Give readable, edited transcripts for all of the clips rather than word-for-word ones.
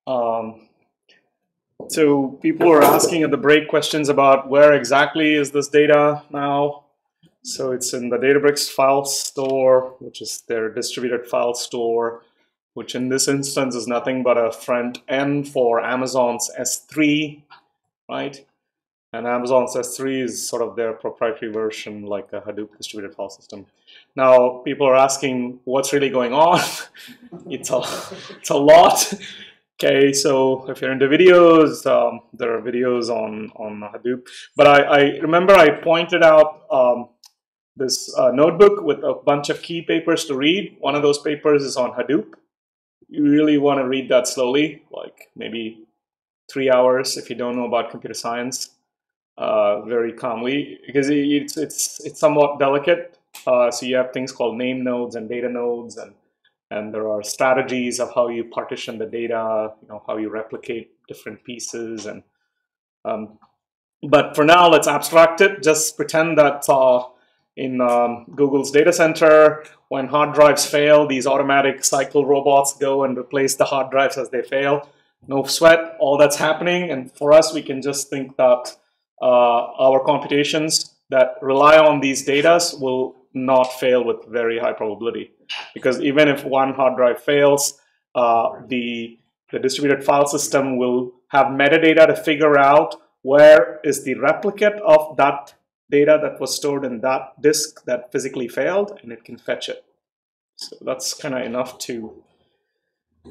Um, so people were asking at the break questions about where exactly is this data now. So it's in the Databricks file store, which is their distributed file store, which in this instance is nothing but a front end for Amazon's S3, right? And Amazon's S3 is sort of their proprietary version, like a Hadoop distributed file system. Now, people are asking what's really going on. It's a lot. Okay, so if you're into videos, there are videos on Hadoop. But I remember I pointed out this notebook with a bunch of key papers to read. One of those papers is on Hadoop. You really want to read that slowly, like maybe 3 hours if you don't know about computer science, very calmly, because it's somewhat delicate. So you have things called name nodes and data nodes, and there are strategies of how you partition the data, how you replicate different pieces. And but for now, let's abstract it. Just pretend that in Google's data center, when hard drives fail, these automatic cycle robots go and replace the hard drives as they fail. No sweat, all that's happening. And for us, we can just think that our computations that rely on these data will not fail with very high probability. Because even if one hard drive fails, the distributed file system will have metadata to figure out where is the replicate of that data that was stored in that disk that physically failed, and it can fetch it. So that's kind of enough to,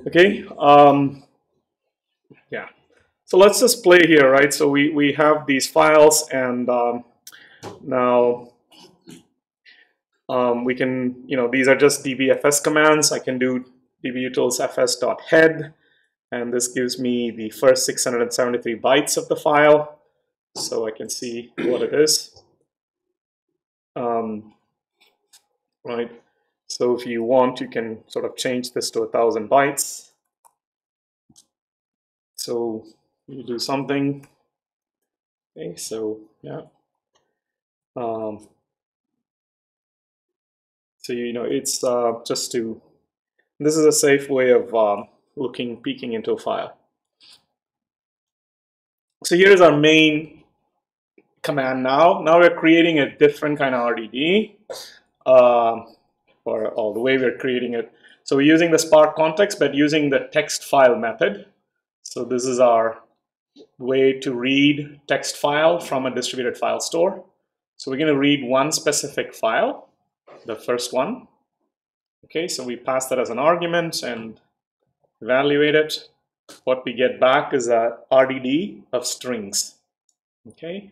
okay. Yeah. So let's just play here, right? So we have these files, and now we can, these are just dbfs commands. I can do dbutils_fs.head, and this gives me the first 673 bytes of the file, so I can see what it is. Right. So if you want, you can sort of change this to 1,000 bytes. So you do something. Okay. So yeah. So it's just to. This is a safe way of peeking into a file. So here's our main command now. Now we're creating a different kind of RDD, or the way we're creating it. So we're using the Spark context, but using the text file method. So this is our way to read text file from a distributed file store. So we're going to read one specific file, the first one. Okay, so we pass that as an argument and evaluate it. What we get back is a RDD of strings. Okay,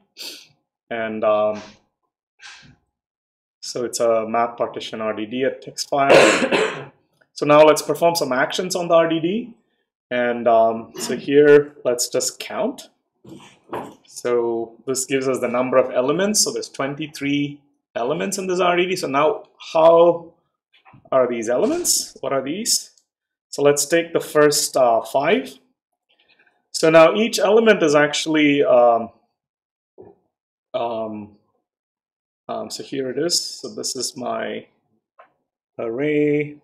and so it's a map partition RDD at text file. So now let's perform some actions on the RDD. And so here, let's just count. So this gives us the number of elements. So there's 23 elements in this RDD. So now how are these elements? What are these? So let's take the first 5. So now each element is actually, so here it is. So this is my array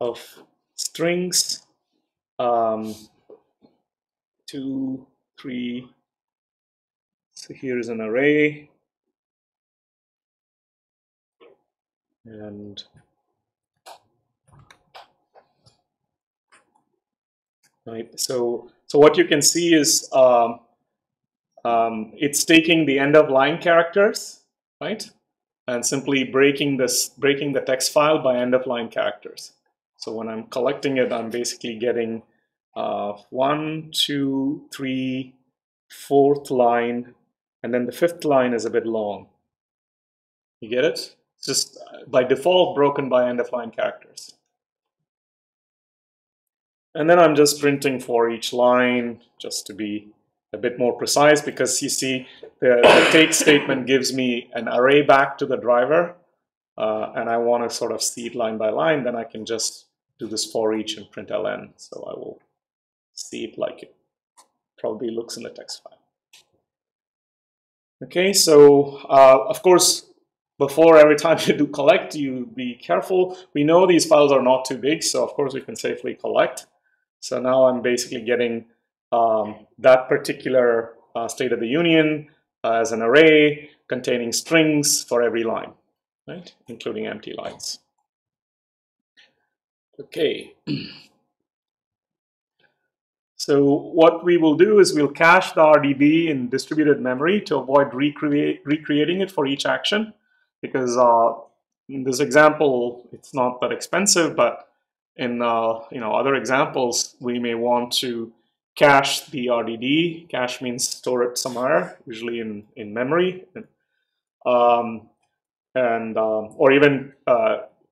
of strings. 2, 3. So here is an array. And right, so what you can see is it's taking the end of line characters, right, and simply breaking the text file by end of line characters. So when I'm collecting it, I'm basically getting 1, 2, 3, 4th line, and then the 5th line is a bit long. You get it? It's just by default broken by end of line characters. And then I'm just printing for each line just to be a bit more precise, because you see the take statement gives me an array back to the driver, and I want to sort of see it line by line. Then I can just do this for each and print ln. So I will see it like it probably looks in the text file. Okay, so of course, before every time you do collect, you be careful. We know these files are not too big, so of course we can safely collect. So now I'm basically getting that particular state of the union as an array containing strings for every line, right? Including empty lines. Okay. So what we will do is we'll cache the RDB in distributed memory to avoid recreating it for each action, because in this example, it's not that expensive, but in other examples, we may want to cache the RDD. Cache means store it somewhere, usually in memory, or even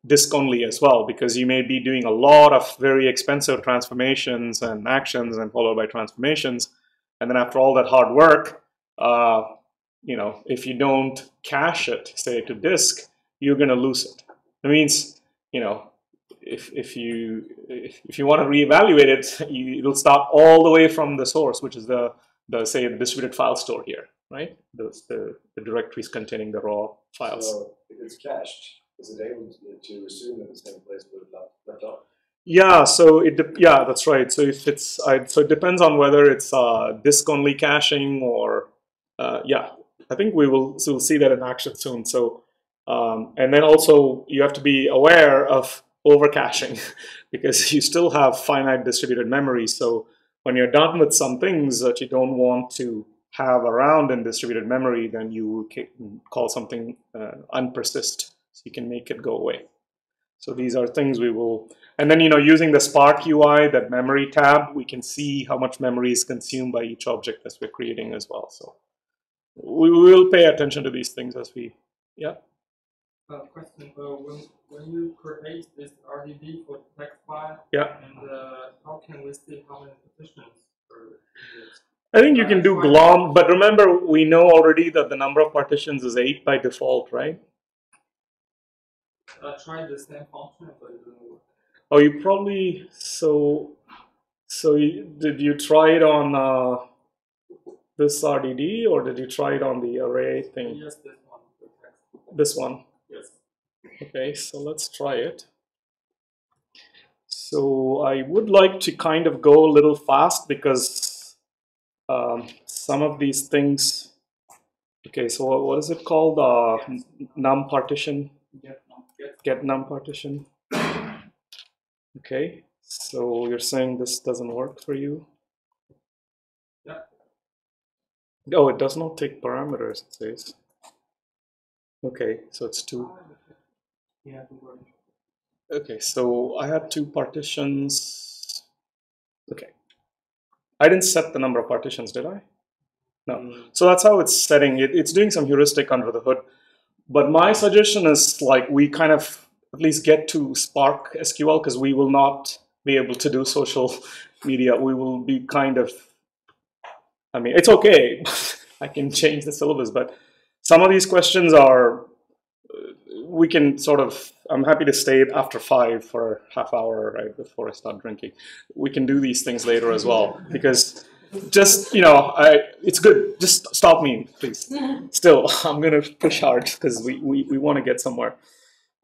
disk only as well, because you may be doing a lot of very expensive transformations and actions and followed by transformations. And then after all that hard work, if you don't cache it, say to disk, you're going to lose it. That means, if you want to reevaluate it, it'll start all the way from the source, which is the distributed file store here, right? The directories containing the raw files. So if it's cached, is it able to assume that the same place would have left off? Yeah, that's right. So if it's so it depends on whether it's disk only caching or I think we'll see that in action soon. So and then also you have to be aware of over caching because you still have finite distributed memory. So when you're done with some things that you don't want to have around in distributed memory, then you can call something unpersist, so you can make it go away. So these are things we will, and then using the Spark UI, that memory tab, we can see how much memory is consumed by each object as we're creating as well. So we will pay attention to these things as we, Question: when you create this RDB for the text file, and how can we see how many partitions per unit? I think you can do glom, but remember, we know already that the number of partitions is 8 by default, right? I tried the same function, but it didn't work. Oh, you probably, did you try it on this RDD, or did you try it on the array thing? Yes, this one. This one? Yes. Okay, so let's try it. So I would like to kind of go a little fast because some of these things. Okay, so what is it called? Num partition. Get num partition. Okay, so you're saying this doesn't work for you? Yeah. Oh, it does not take parameters, it says. Okay, so it's 2. Yeah. Okay, so I had 2 partitions. Okay. I didn't set the number of partitions, did I? No. So that's how it's setting it. It's doing some heuristic under the hood. But my suggestion is like we kind of at least get to Spark SQL, because we will not be able to do social media. We will be kind of, I mean, it's okay. I can change the syllabus, but some of these questions are, we can sort of, I'm happy to stay after 5 for a half hour, right, before I start drinking. We can do these things later as well, because just, it's good. Just stop me, please. Still, I'm going to push hard because we want to get somewhere.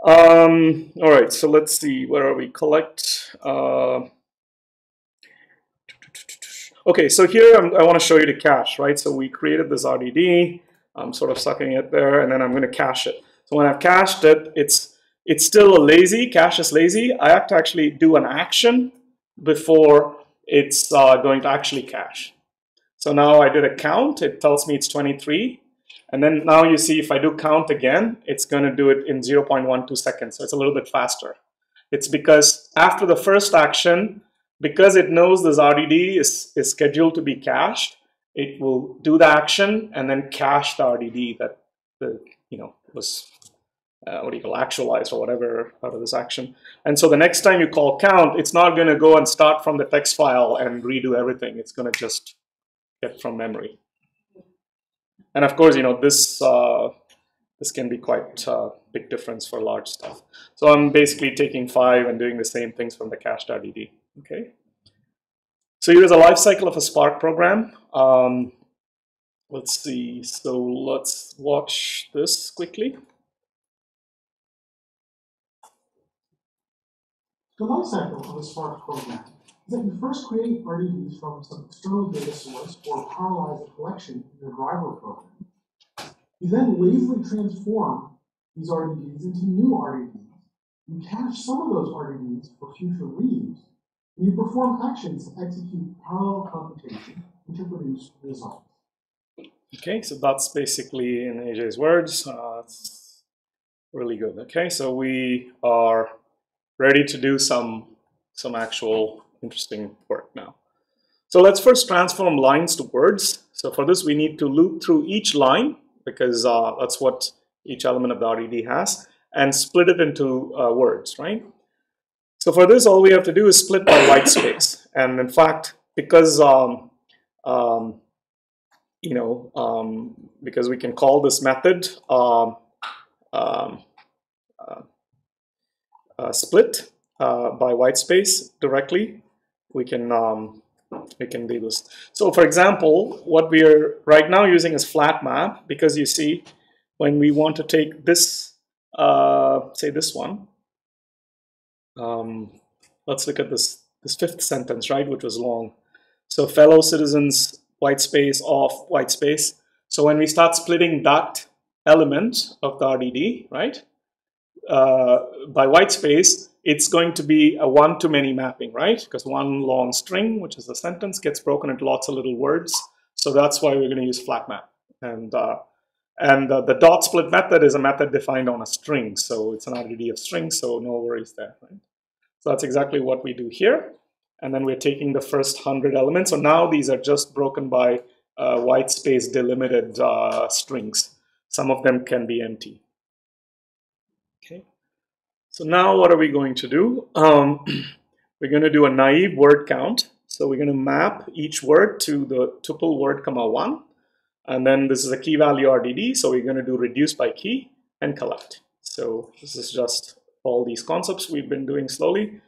All right, so let's see, where are we? Collect. Okay, so here I want to show you the cache, right? So we created this RDD. I'm sort of sucking it there, and then I'm going to cache it. So when I've cached it, it's still a lazy, cache is lazy. I have to actually do an action before it's going to actually cache. So now I did a count, it tells me it's 23. And then now you see if I do count again, it's going to do it in 0.12 seconds. So it's a little bit faster. It's because after the first action, because it knows this RDD is scheduled to be cached, it will do the action and then cache the RDD that was actualized or whatever out of this action. And so the next time you call count, it's not going to go and start from the text file and redo everything. It's going to just get from memory. And of course, this can be quite a big difference for large stuff. So I'm basically taking 5 and doing the same things from the cached RDD. Okay. So here's a life cycle of a Spark program. Let's see. So let's watch this quickly. The life cycle of a Spark program. is that you first create RDDs from some external data source or parallelize a collection in your driver program. You then lazily transform these RDDs into new RDDs. You cache some of those RDDs for future reuse, and you perform actions to execute parallel computation and to produce results. Okay, so that's basically in AJ's words. It's really good. Okay, so we are ready to do some actual interesting work now. So let's first transform lines to words. So for this, we need to loop through each line because that's what each element of the RDD has, and split it into words, right? So for this, all we have to do is split by white space. And in fact, because because we can call this method split by white space directly, we can do this. So for example, what we are right now using is flat map, because you see, when we want to take this, say this one, let's look at this fifth sentence, right, which was long. So fellow citizens, white space, off, white space. So when we start splitting that element of the RDD, right, by white space, it's going to be a one-to-many mapping, right? Because one long string, which is a sentence, gets broken into lots of little words. So that's why we're going to use flat map. And the dot split method is a method defined on a string. So it's an RDD of strings, so no worries there, right? So that's exactly what we do here. And then we're taking the first 100 elements. So now these are just broken by white space delimited strings. Some of them can be empty. Okay. So now what are we going to do? We're going to do a naive word count. So we're going to map each word to the tuple word comma 1. And then this is a key value RDD. So we're going to do reduce by key and collect. So this is just all these concepts we've been doing slowly.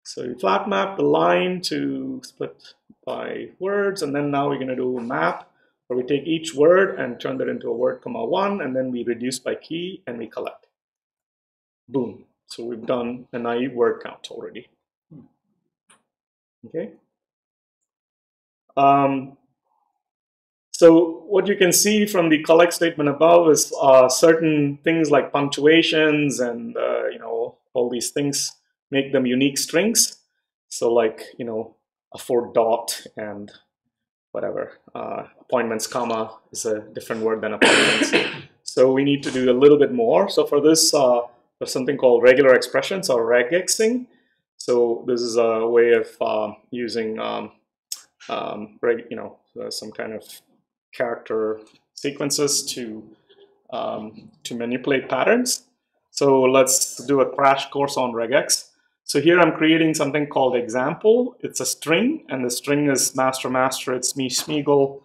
So we flat map the line to split by words. And then now we're going to do a map where we take each word and turn that into a word comma 1. And then we reduce by key and we collect. Boom. So we've done a naive word count already. Okay. So what you can see from the collect statement above is certain things like punctuations and all these things make them unique strings. So like a for dot and whatever appointments comma is a different word than appointments. So we need to do a little bit more. So for this, there's something called regular expressions or regexing. So this is a way of using some kind of character sequences to manipulate patterns. So let's do a crash course on regex. So here I'm creating something called example. It's a string, and the string is master master. It's me Smeagol.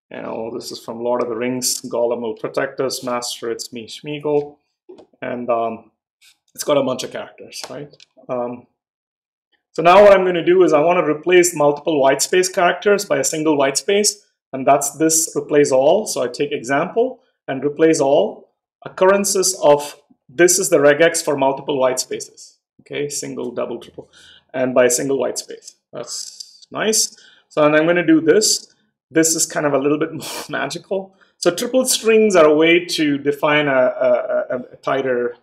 This is from Lord of the Rings. Gollum will protect us. Master, it's me Smeagol, and it's got a bunch of characters, right? So now what I'm going to do is I want to replace multiple white space characters by a single white space, and that's this replace all. So I take example and replace all occurrences of, this is the regex for multiple white spaces. Okay, single, double, triple, and by a single white space. That's nice. So and I'm going to do this. This is kind of a little bit more magical. So triple strings are a way to define a tighter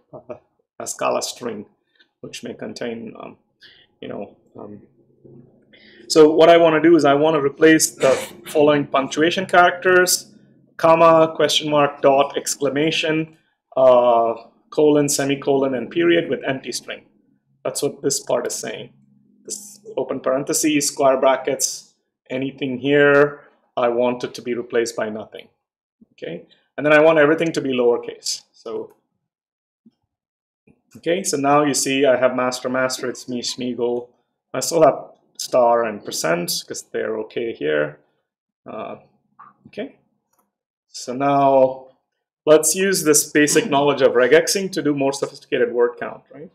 a Scala string, which may contain, So what I want to do is I want to replace the following punctuation characters: comma, question mark, dot, exclamation, colon, semicolon, and period with empty string. That's what this part is saying. This open parentheses, square brackets, anything here, I want it to be replaced by nothing. Okay, and then I want everything to be lowercase. So, okay, so now you see I have master, master, it's me, Smeagol. I still have star and percent because they're okay here. Okay, so now let's use this basic knowledge of regexing to do more sophisticated word count, right?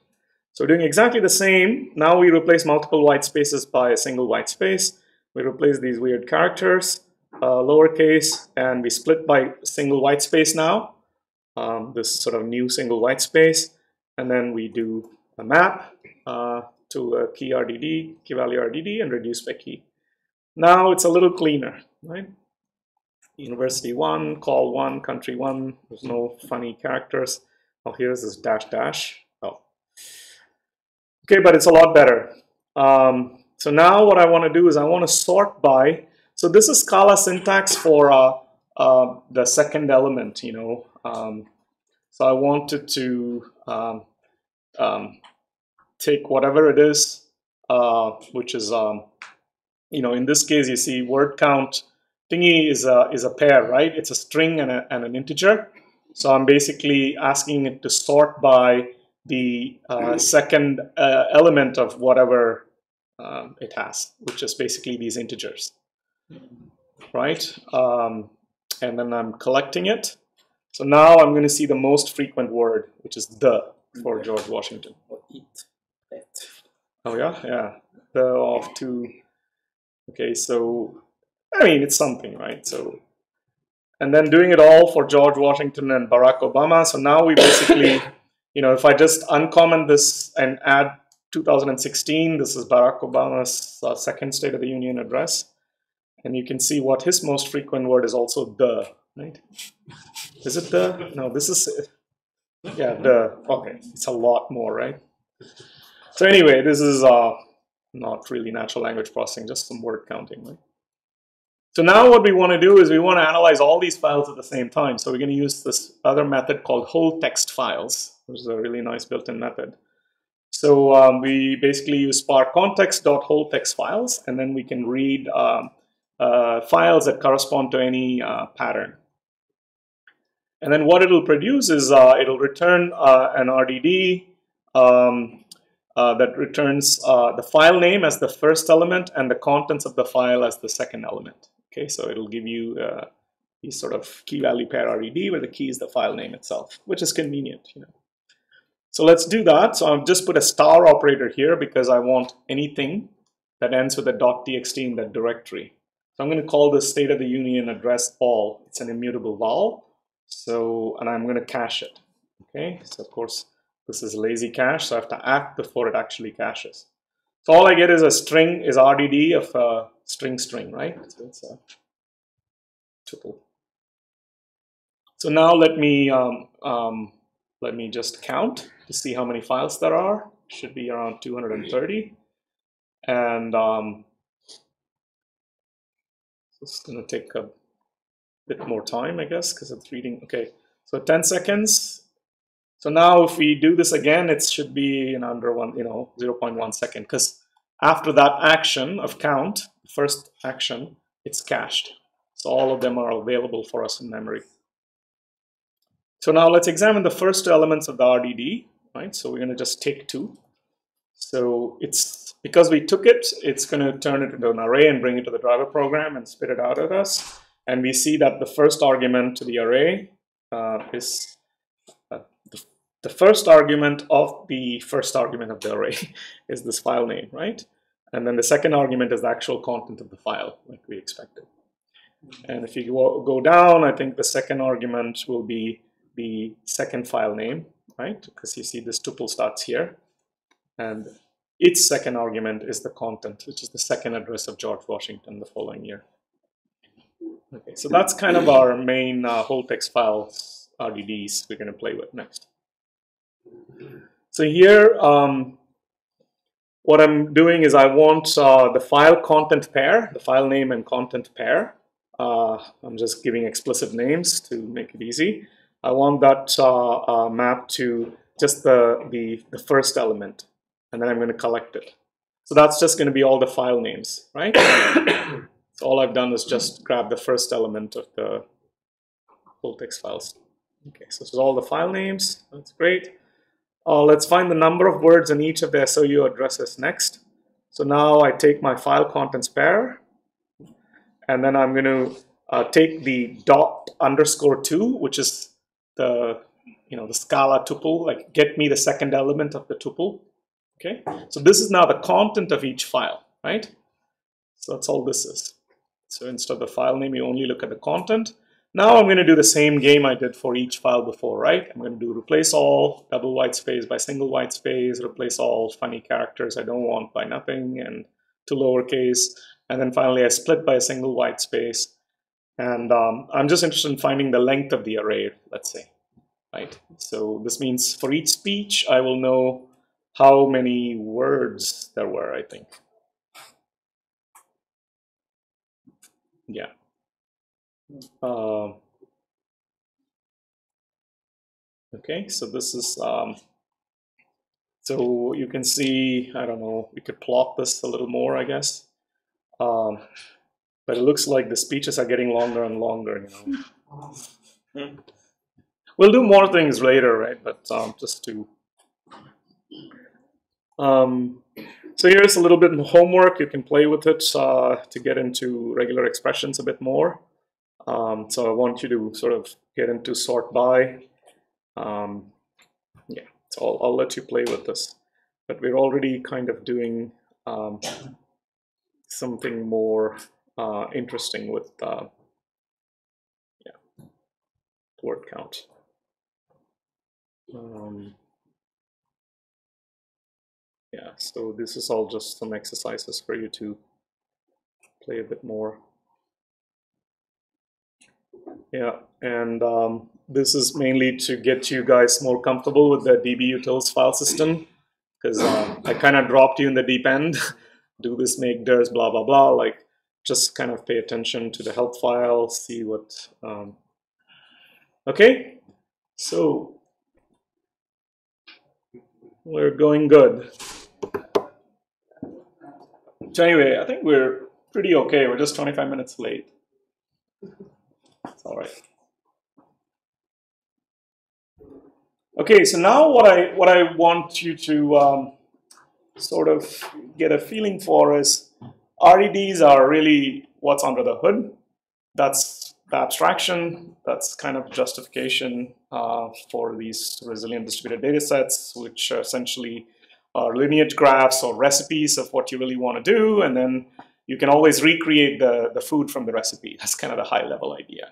So doing exactly the same, now we replace multiple white spaces by a single white space. We replace these weird characters, lowercase, and we split by single white space now, this sort of new single white space, and then we do a map to a key RDD, key value RDD, and reduce by key. Now it's a little cleaner, right? University 1, call 1, country 1. There's no funny characters. Oh, here's this dash dash. Oh, okay, but it's a lot better. So now what I want to do is I want to sort by. So this is Scala syntax for the second element, you know. So I wanted to take whatever it is, which is, you know, in this case, you see word count thingy is a pair, right? It's a string and an integer. So I'm basically asking it to sort by the second element of whatever it has, which is basically these integers, right? And then I'm collecting it. So now I'm going to see the most frequent word, which is the for George Washington. Or it. Oh yeah, yeah. The of two. Okay, so I mean it's something, right? So, and then doing it all for George Washington and Barack Obama. So now we basically, you know, if I just uncomment this and add 2016, this is Barack Obama's second State of the Union address, and you can see what his most frequent word is also the, right? Is it the? No, this is, yeah, the. Okay, it's a lot more, right? So anyway, this is not really natural language processing, just some word counting, right? So now what we want to do is we want to analyze all these files at the same time. So we're going to use this other method called WholeText Files, which is a really nice built-in method. So we basically use spark context.wholeText files, and then we can read files that correspond to any pattern. And then what it'll produce is it'll return an RDD that returns the file name as the first element and the contents of the file as the second element. Okay, so it'll give you these sort of key value pair RDD where the key is the file name itself, which is convenient, you know. So let's do that. So I've just put a star operator here because I want anything that ends with a .txt in that directory. So I'm going to call this State of the Union address all. It's an immutable val. So, and I'm going to cache it. Okay, so of course this is lazy cache, so I have to act before it actually caches. So all I get is a string, is RDD of string, right? So it's a tuple. So now let me just count to see how many files there are. Should be around 230. And this is going to take a bit more time, I guess, because it's reading. Okay, so 10 seconds. So now if we do this again, it should be in under 0.1 second, because after that action of count, first action, it's cached. So all of them are available for us in memory. So now let's examine the first two elements of the RDD, right? So we're going to just take 2. So it's because we took it, it's going to turn it into an array and bring it to the driver program and spit it out at us. And we see that the first argument to the array is the first argument of the first argument of the array is this file name, right? And then the second argument is the actual content of the file, like we expected. And if you go down, I think the second argument will be the second file name, right? Because you see this tuple starts here. And its second argument is the content, which is the second address of George Washington the following year. Okay, so that's kind of our main WholeText files RDDs we're going to play with next. So here, what I'm doing is I want the file content pair, the file name and content pair. I'm just giving explicit names to make it easy. I want that mapped to just the first element, and then I'm going to collect it. So that's just going to be all the file names, right? So all I've done is just grab the first element of the WholeText files. Okay, so this is all the file names. That's great. Let's find the number of words in each of the SOU addresses next. So now I take my file contents pair, and then I'm going to take the ._2, which is the the Scala tuple, like get me the second element of the tuple. Okay, so this is now the content of each file, right? So that's all this is. So instead of the file name, you only look at the content. Now I'm going to do the same game I did for each file before, right? I'm going to do replace all, double white space by single white space, replace all funny characters I don't want by nothing, and to lowercase. And then finally I split by a single white space. And I'm just interested in finding the length of the array, let's say, right? So this means for each speech, I will know how many words there were, I think. Yeah. Okay, so this is, so you can see, I don't know, we could plot this a little more, I guess. But it looks like the speeches are getting longer and longer, you know. We'll do more things later, right? But just to... so here's a little bit of homework. You can play with it to get into regular expressions a bit more. So I want you to sort of get into sort by. Yeah, so I'll let you play with this. But we're already kind of doing something more interesting with yeah, word count. Yeah, so this is all just some exercises for you to play a bit more. Yeah, and this is mainly to get you guys more comfortable with the dbutils file system, because I kind of dropped you in the deep end. Do this, make dirs, blah, blah, blah. Like, just kind of pay attention to the help file, see what... Okay, so we're going good. So anyway, I think we're pretty okay. We're just 25 minutes late. It's all right. Okay, so now what I want you to sort of get a feeling for is RDDs are really what's under the hood. That's the abstraction. That's kind of justification for these resilient distributed data sets, which are essentially are lineage graphs or recipes of what you really want to do, and then you can always recreate the food from the recipe. That's kind of the high level idea.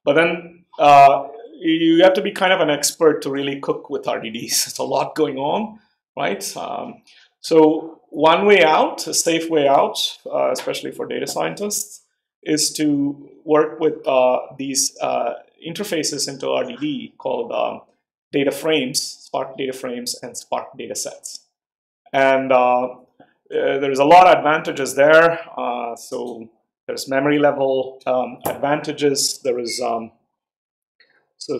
But then you have to be kind of an expert to really cook with RDDs. It's a lot going on, right? So one way out, a safe way out, especially for data scientists, is to work with these interfaces into RDD called data frames, Spark data frames, and Spark data sets. And there's a lot of advantages there. So there's memory level advantages. There is so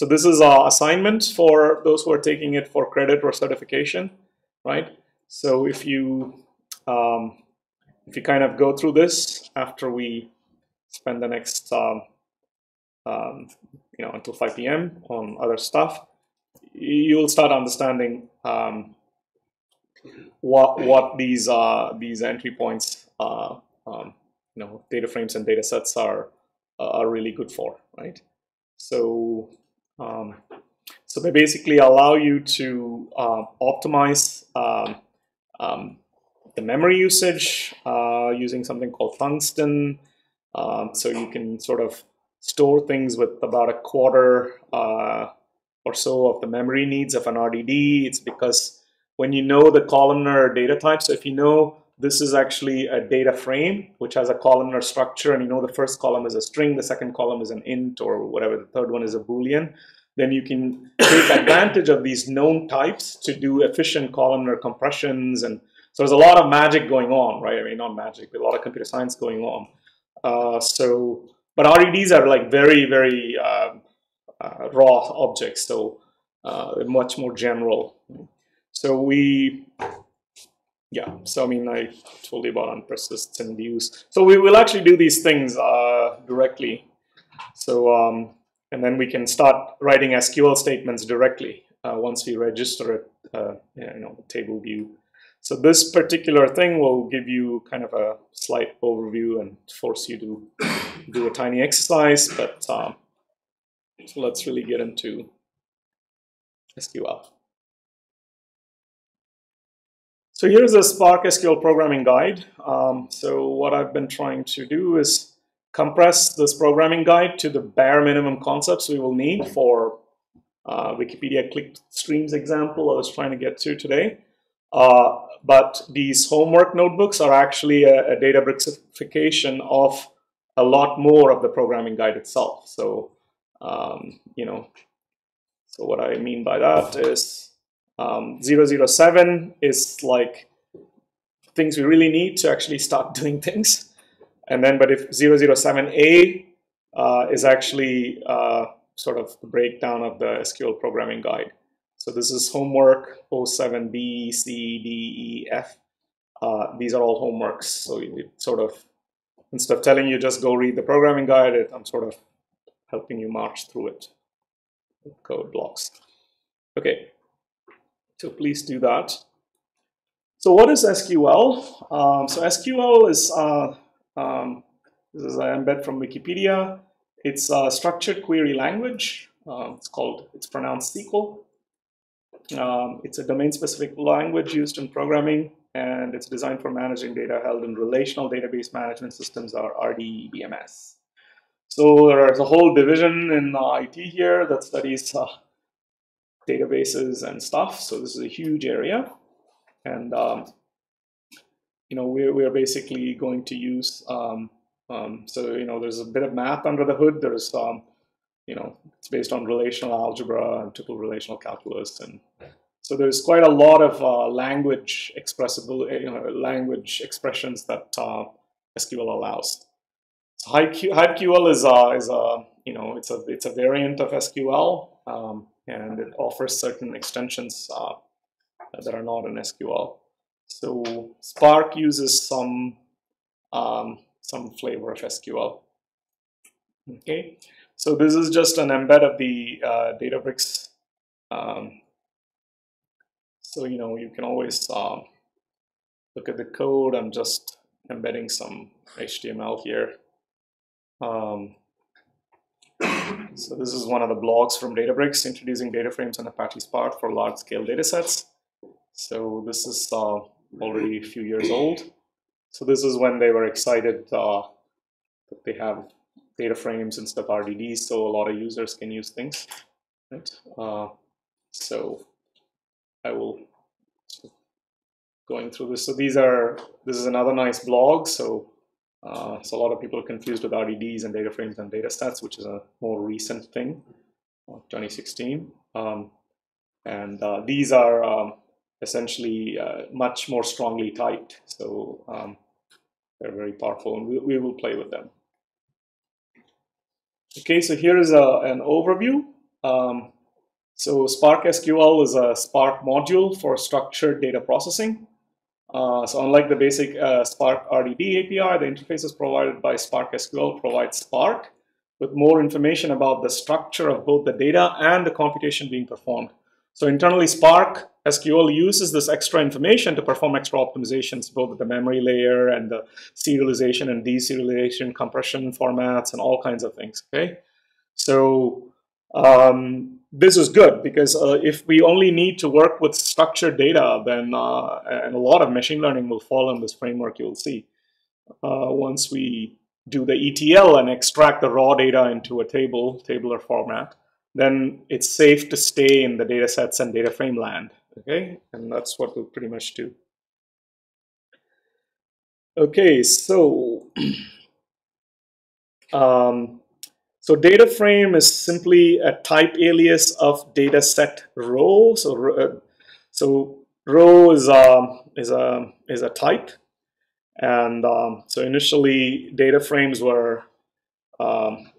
this is our assignment for those who are taking it for credit or certification, right? So if you kind of go through this after we spend the next you know, until 5 p.m. on other stuff, you'll start understanding what these entry points, you know, data frames and data sets are really good for, right? So so they basically allow you to optimize the memory usage using something called tungsten. So you can sort of store things with about a quarter or so of the memory needs of an RDD. It's because when you know the columnar data type, so if you know this is actually a data frame which has a columnar structure, and you know the first column is a string, the second column is an int or whatever, the third one is a Boolean, then you can take advantage of these known types to do efficient columnar compressions. And so there's a lot of magic going on, right? I mean, not magic, but a lot of computer science going on. But RDDs are like very, very raw objects, so much more general. So yeah, so I mean, I told you about unpersistent views. So we will actually do these things directly. So, and then we can start writing SQL statements directly once we register it, you know, the table view. So this particular thing will give you kind of a slight overview and force you to do a tiny exercise, but so let's really get into SQL. So here's a Spark SQL programming guide. So what I've been trying to do is compress this programming guide to the bare minimum concepts we will need for Wikipedia clickstreams example I was trying to get to today. But these homework notebooks are actually a Databricksification of a lot more of the programming guide itself. So, you know, so what I mean by that is 007 is like things we really need to actually start doing things. And then, but if 007A is actually sort of the breakdown of the SQL programming guide. So this is homework 07B, C, D, E, F. These are all homeworks. So it sort of, instead of telling you just go read the programming guide, I'm sort of helping you march through it. Code blocks. Okay, so please do that. So what is SQL? So SQL is this is an embed from Wikipedia. It's a structured query language. It's pronounced SQL. It's a domain-specific language used in programming, and it's designed for managing data held in relational database management systems, or RDBMS. So there's a whole division in IT here that studies databases and stuff. So this is a huge area, and you know, we're basically going to use. So you know, there's a bit of math under the hood. There's you know, it's based on relational algebra and tuple relational calculus, and so there's quite a lot of language language expressions that SQL allows. So HiveQL is you know, it's a variant of SQL, and it offers certain extensions that are not in SQL. So Spark uses some flavor of SQL. Okay, so this is just an embed of the Databricks. So you know, you can always look at the code. I'm just embedding some HTML here. So this is one of the blogs from Databricks introducing data frames and Apache Spark for large-scale data sets. So this is already a few years old. So this is when they were excited that they have data frames instead of RDDs, so a lot of users can use things. Right? So I will going through this. So this is another nice blog. So so a lot of people are confused with RDDs and data frames and data sets, which is a more recent thing, 2016. And these are essentially much more strongly typed. So they're very powerful, and we will play with them. Okay, so here is an overview. So Spark SQL is a Spark module for structured data processing. So unlike the basic Spark RDB API, the interfaces provided by Spark SQL provides Spark with more information about the structure of both the data and the computation being performed. So internally, Spark SQL uses this extra information to perform extra optimizations, both at the memory layer and the serialization and deserialization, compression formats, and all kinds of things. Okay, so this is good because if we only need to work with structured data, then and a lot of machine learning will fall in this framework. You'll see once we do the ETL and extract the raw data into a tabular format, then it's safe to stay in the data sets and data frame land. Okay, and that's what we'll pretty much do. Okay, so so data frame is simply a type alias of data set row. So row is a type, and so initially data frames were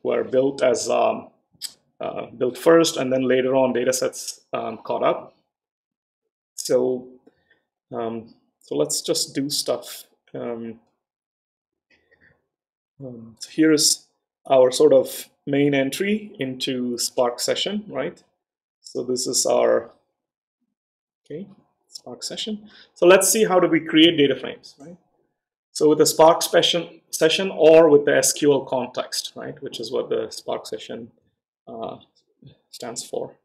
built as built first, and then later on data sets caught up. So so let's just do stuff. So here's our sort of main entry into Spark session, right? So this is our Spark session. So let's see how do we create data frames, right? So with the Spark session or with the SQL context, right, which is what the Spark session stands for.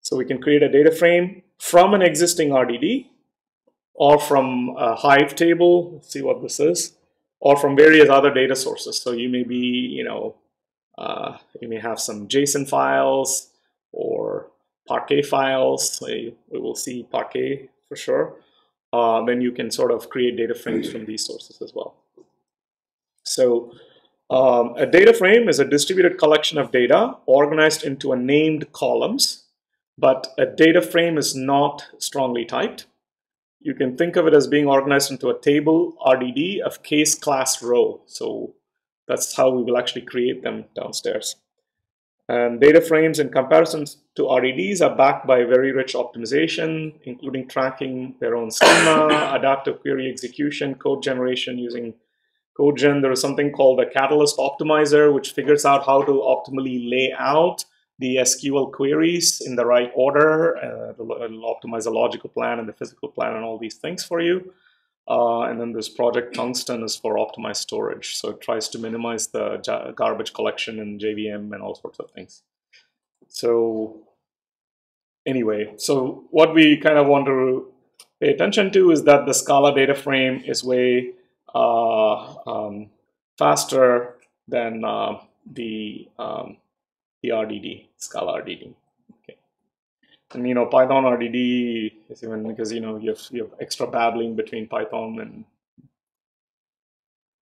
So we can create a data frame from an existing RDD or from a Hive table. Let's see what this is. or from various other data sources. So you may be, you know, you may have some JSON files or Parquet files. We will see Parquet for sure. Then you can sort of create data frames from these sources as well. So a data frame is a distributed collection of data organized into named columns, but a data frame is not strongly typed. You can think of it as being organized into a table RDD of case class row. So that's how we will actually create them downstairs. And data frames in comparison to RDDs are backed by very rich optimization, including tracking their own schema, adaptive query execution, code generation using CodeGen. There is something called a catalyst optimizer, which figures out how to optimally lay out the SQL queries in the right order. It'll optimize the logical plan and the physical plan and all these things for you. And then this project Tungsten is for optimized storage. So it tries to minimize the garbage collection in JVM and all sorts of things. So anyway, so what we kind of want to pay attention to is that the Scala data frame is way faster than the RDD, Scala RDD. Okay. And you know, Python RDD is even because you know you have extra babbling between Python and.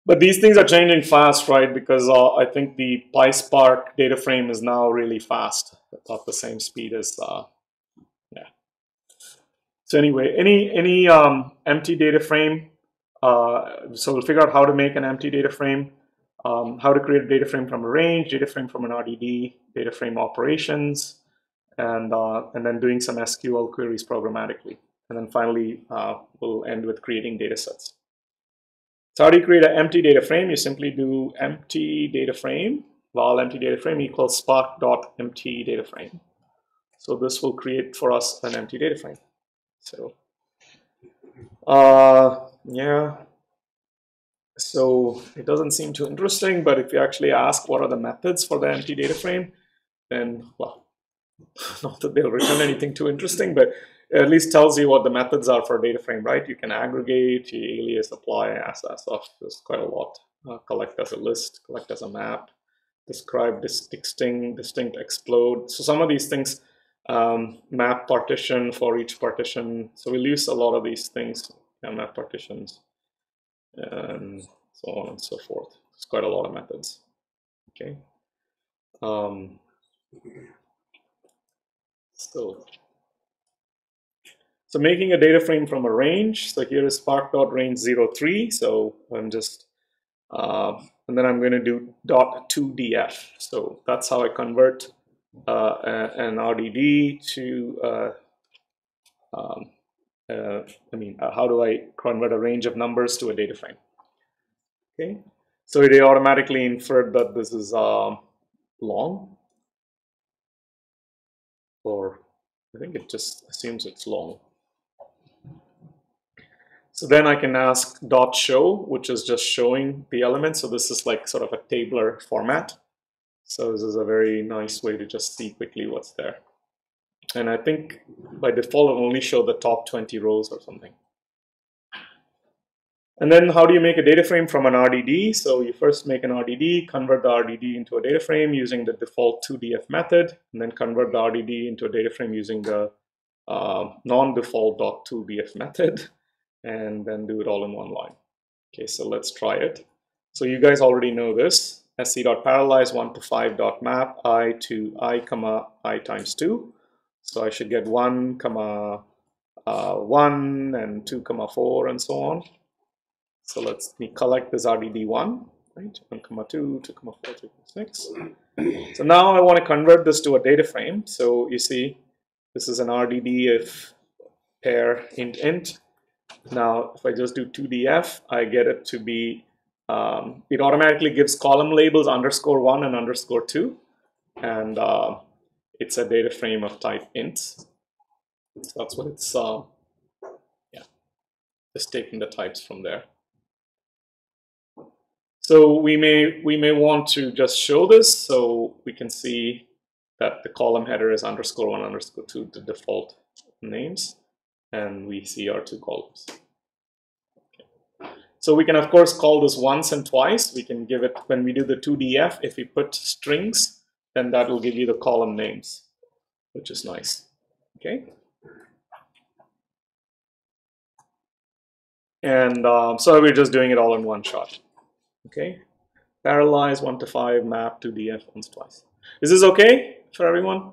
But these things are changing fast, right? Because I think the PySpark data frame is now really fast, about the same speed as yeah. So anyway, any empty data frame. So we'll figure out how to make an empty data frame, how to create a data frame from a range, data frame from an RDD, data frame operations, and then doing some SQL queries programmatically. And then finally, we'll end with creating data sets. So how do you create an empty data frame? You simply do empty data frame, val empty data frame equals spark.empty data frame. So this will create for us an empty data frame. So yeah, so it doesn't seem too interesting, but if you actually ask what are the methods for the empty data frame, then, well, not that they'll return anything too interesting, but it at least tells you what the methods are for a data frame, right? You can aggregate, you alias, apply, ask that stuff. There's quite a lot. Collect as a list, collect as a map, describe, distinct, explode. So some of these things, map partition for each partition. So we'll use a lot of these things, map partitions, and so on and so forth. It's quite a lot of methods. Okay. So making a data frame from a range. So here is spark.range03. So I'm just, and then I'm going to do .2df. So that's how I convert an RDD to, how do I convert a range of numbers to a data frame? Okay. So it automatically inferred that this is long, or I think it just assumes it's long. So then I can ask .show, which is just showing the elements. So this is like sort of a tabular format. So this is a very nice way to just see quickly what's there. And I think by default, it'll only show the top 20 rows or something. And then how do you make a data frame from an RDD? So you first make an RDD, convert the RDD into a data frame using the default 2df method, and then convert the RDD into a data frame using the non-default .2df method, and then do it all in one line. Okay, so let's try it. So you guys already know this. sc.parallelize 1 to 5.map I to I comma I times 2. So I should get 1 comma 1 and 2 comma 4 and so on. So let's collect this RDD1, right? 1 comma 2, 2 comma 4, 2 comma 6. So now I want to convert this to a data frame. So you see, this is an RDD if pair int. Now, if I just do 2df, I get it to be, it automatically gives column labels _1 and _2. And it's a data frame of type int. So that's what it's, yeah, just taking the types from there. So we may want to just show this so we can see that the column header is _1 _2, the default names, and we see our 2 columns. Okay. So we can, of course, call this once and twice. We can give it, when we do the 2df, if we put strings, then that will give you the column names, which is nice. Okay. And so we're just doing it all in one shot. Okay. Parallelize 1 to 5, map 2df once, twice. Is this okay for everyone?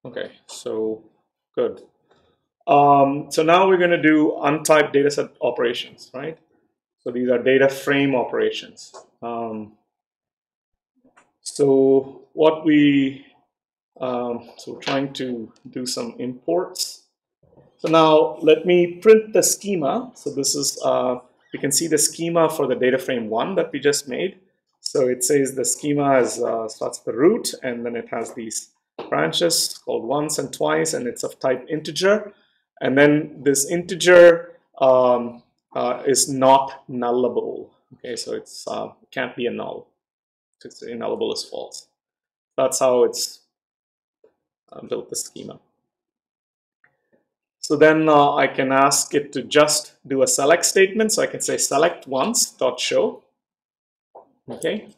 Okay, so good. So now we're going to do untyped dataset operations, right? So these are data frame operations. So what we, so we're trying to do some imports. So now let me print the schema. So this is, you can see the schema for the data frame 1 that we just made. So it says the schema is, starts the root, and then it has these branches called once and twice, and it's of type integer. And then this integer is not nullable. Okay, so it's can't be a null. It's nullable is false. That's how it's built the schema. So then I can ask it to just do a select statement. So I can say select once dot show. Okay.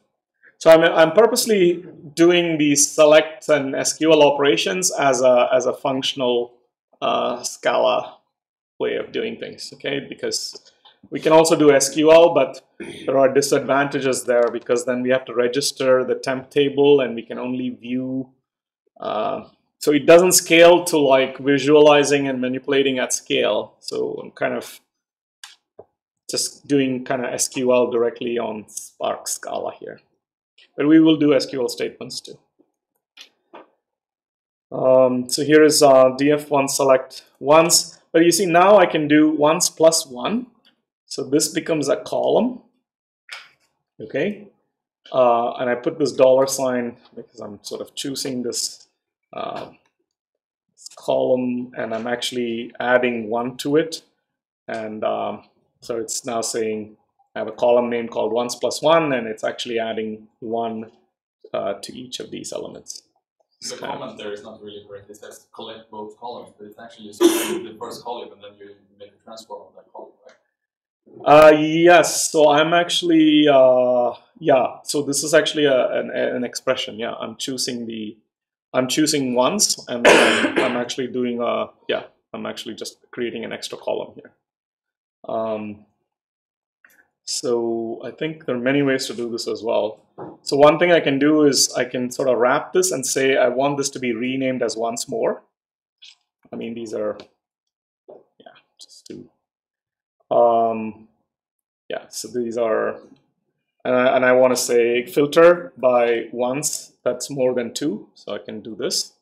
So I'm purposely doing these select and SQL operations as a functional Scala way of doing things. Okay, because we can also do SQL, but there are disadvantages there because then we have to register the temp table, and we can only view. So it doesn't scale to like visualizing and manipulating at scale. So I'm kind of just doing kind of SQL directly on Spark Scala here. But we will do SQL statements too. So here is df1 select once. But you see now I can do once plus 1. So this becomes a column. Okay. And I put this $sign because I'm sort of choosing this column, and I'm actually adding 1 to it. And so it's now saying I have a column name called once plus 1, and it's actually adding 1 to each of these elements. The comment there is not really correct. It says collect both columns, but it's actually just the first column, and then you make a transform of that column, right? Yes. So I'm actually yeah. So this is actually an expression. Yeah, I'm choosing once, and then I'm actually doing yeah. I'm actually just creating an extra column here. So I think there are many ways to do this as well. So one thing I can do is I can sort of wrap this and say I want this to be renamed as once more. I mean, these are, yeah, just to, yeah, so these are, and I want to say filter by once that's more than 2. So I can do this.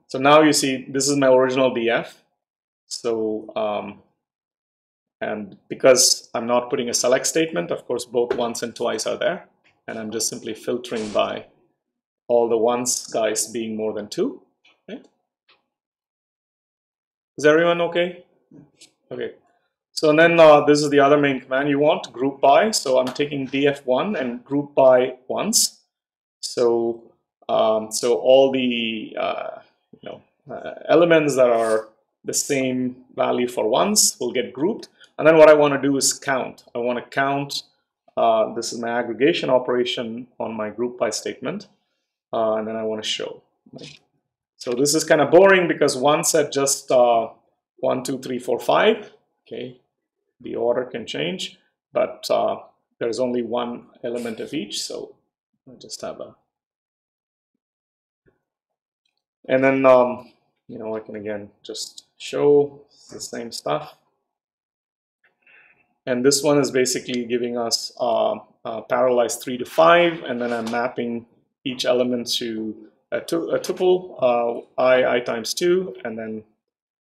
So now you see this is my original DF. So, and because I'm not putting a select statement, of course, both once and twice are there. And I'm just simply filtering by all the once guys being more than 2. Okay. Is everyone okay? Okay. So then this is the other main command you want, group by. So I'm taking df1 and group by once. So so all the elements that are the same value for once will get grouped. And then what I want to do is count. I want to count. This is my aggregation operation on my group by statement. And then I want to show. Right? So this is kind of boring because one said just 1, 2, 3, 4, 5. Okay, the order can change, but there's only one element of each. So I just have a. And then I can again just show the same stuff. And this one is basically giving us parallelized 3 to 5, and then I'm mapping each element to a tuple, I times 2, and then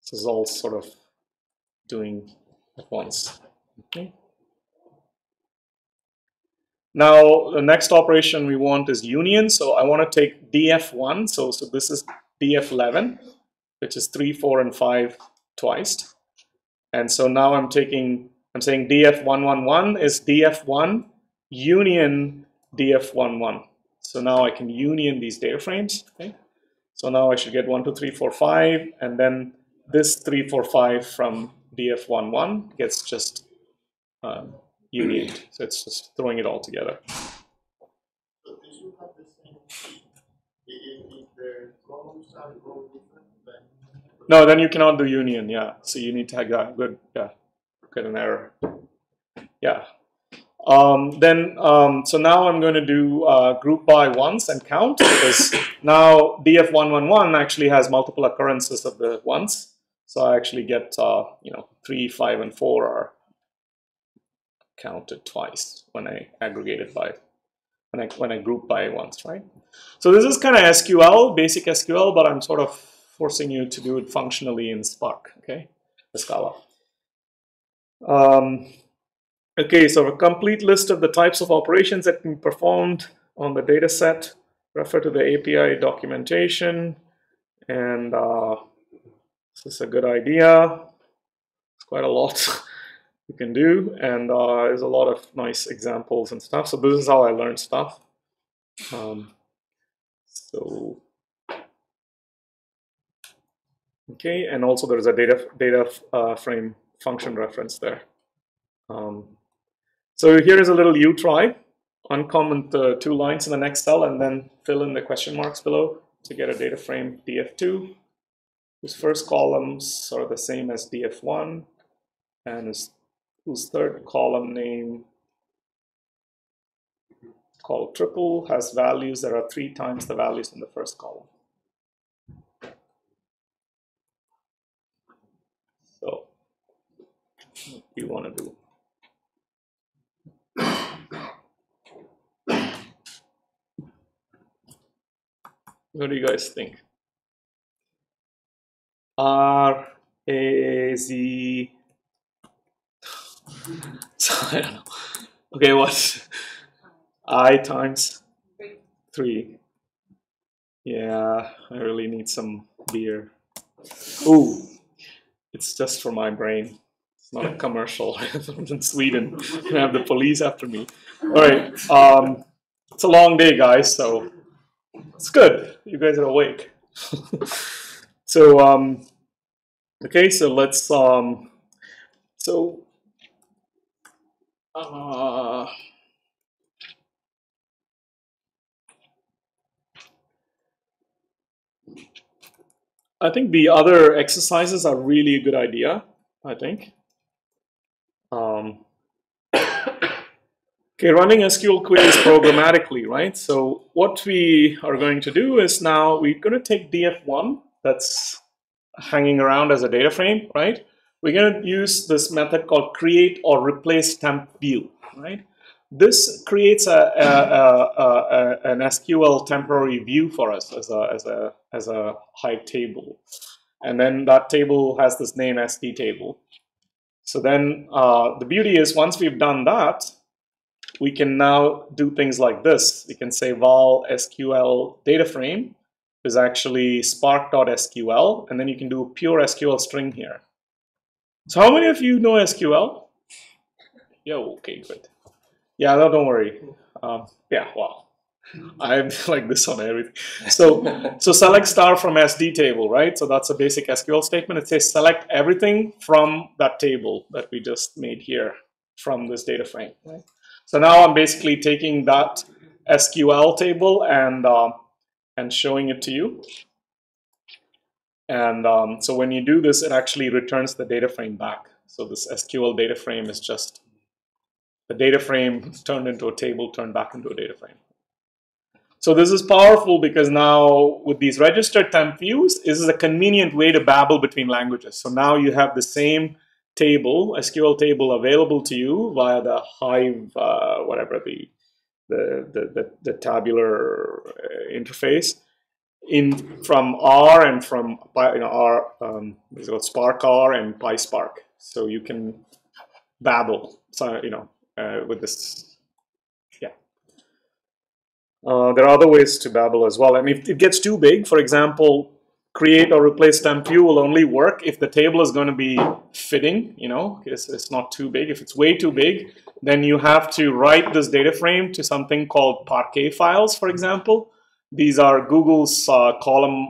this is all sort of doing at once. Okay. Now the next operation we want is union. So I want to take df1. So this is df11, which is 3, 4, and 5 twice. And so now I'm saying df111 is df1 union df11. So now I can union these data frames. Okay. So now I should get 1, 2, 3, 4, 5, and then this 3, 4, 5 from df11 gets just union. So it's just throwing it all together. So do you have the same if the columns are all different? Then no, then you cannot do union. Yeah, so you need to have that good. Yeah, get an error. Yeah. So now I'm going to do group by once and count, because now df111 actually has multiple occurrences of the ones. So I actually get 3, 5, and 4 are counted twice when I aggregate it by when I group by once, right? So this is kind of SQL, basic SQL, but I'm sort of forcing you to do it functionally in Spark, okay, the Scala. Okay, so a complete list of the types of operations that can be performed on the data set. Refer to the API documentation. And this is a good idea. It's quite a lot you can do. And there's a lot of nice examples and stuff. So this is how I learned stuff. Okay, and also there's a data frame function reference there. So here is a little utry. Uncomment the 2 lines in the next cell and then fill in the question marks below to get a data frame df2, whose first columns are the same as df1, and whose third column name, called triple, has values that are 3 times the values in the first column. So what do you want to do? What do you guys think? R, A, Z. So I don't know. Okay, what? I times 3. Yeah, I really need some beer. Ooh, it's just for my brain. It's not a commercial. I'm in Sweden. I'm gonna have the police after me. All right. It's a long day, guys, so it's good. You guys are awake. So, okay, so let's, I think the other exercises are really a good idea, I think. Okay, running SQL queries programmatically, right? So what we are going to do is now we're going to take df1 that's hanging around as a data frame, right? We're going to use this method called create or replace temp view, right? This creates an SQL temporary view for us as a Hive table, and then that table has this name SD table. So then the beauty is once we've done that, we can now do things like this. We can say val SQL data frame is actually spark.sql, and then you can do a pure SQL string here. So how many of you know SQL? Yeah, okay, good. Yeah, no, don't worry. Yeah, wow. I'm like this on everything. So select star from SD table, right? So that's a basic SQL statement. It says select everything from that table that we just made here from this data frame, right? So now I'm basically taking that SQL table and showing it to you. And so when you do this, it actually returns the data frame back. So this SQL data frame is just the data frame turned into a table, turned back into a data frame. So this is powerful because now with these registered temp views, this is a convenient way to babble between languages. So now you have the same table, SQL table available to you via the Hive, whatever the tabular interface from R and from R, Spark R and PySpark. So you can babble, so with this, yeah. There are other ways to babble as well. And if it gets too big, for example, create or replace temp view will only work if the table is going to be fitting, it's not too big. If it's way too big, then you have to write this data frame to something called Parquet files, for example. These are Google's column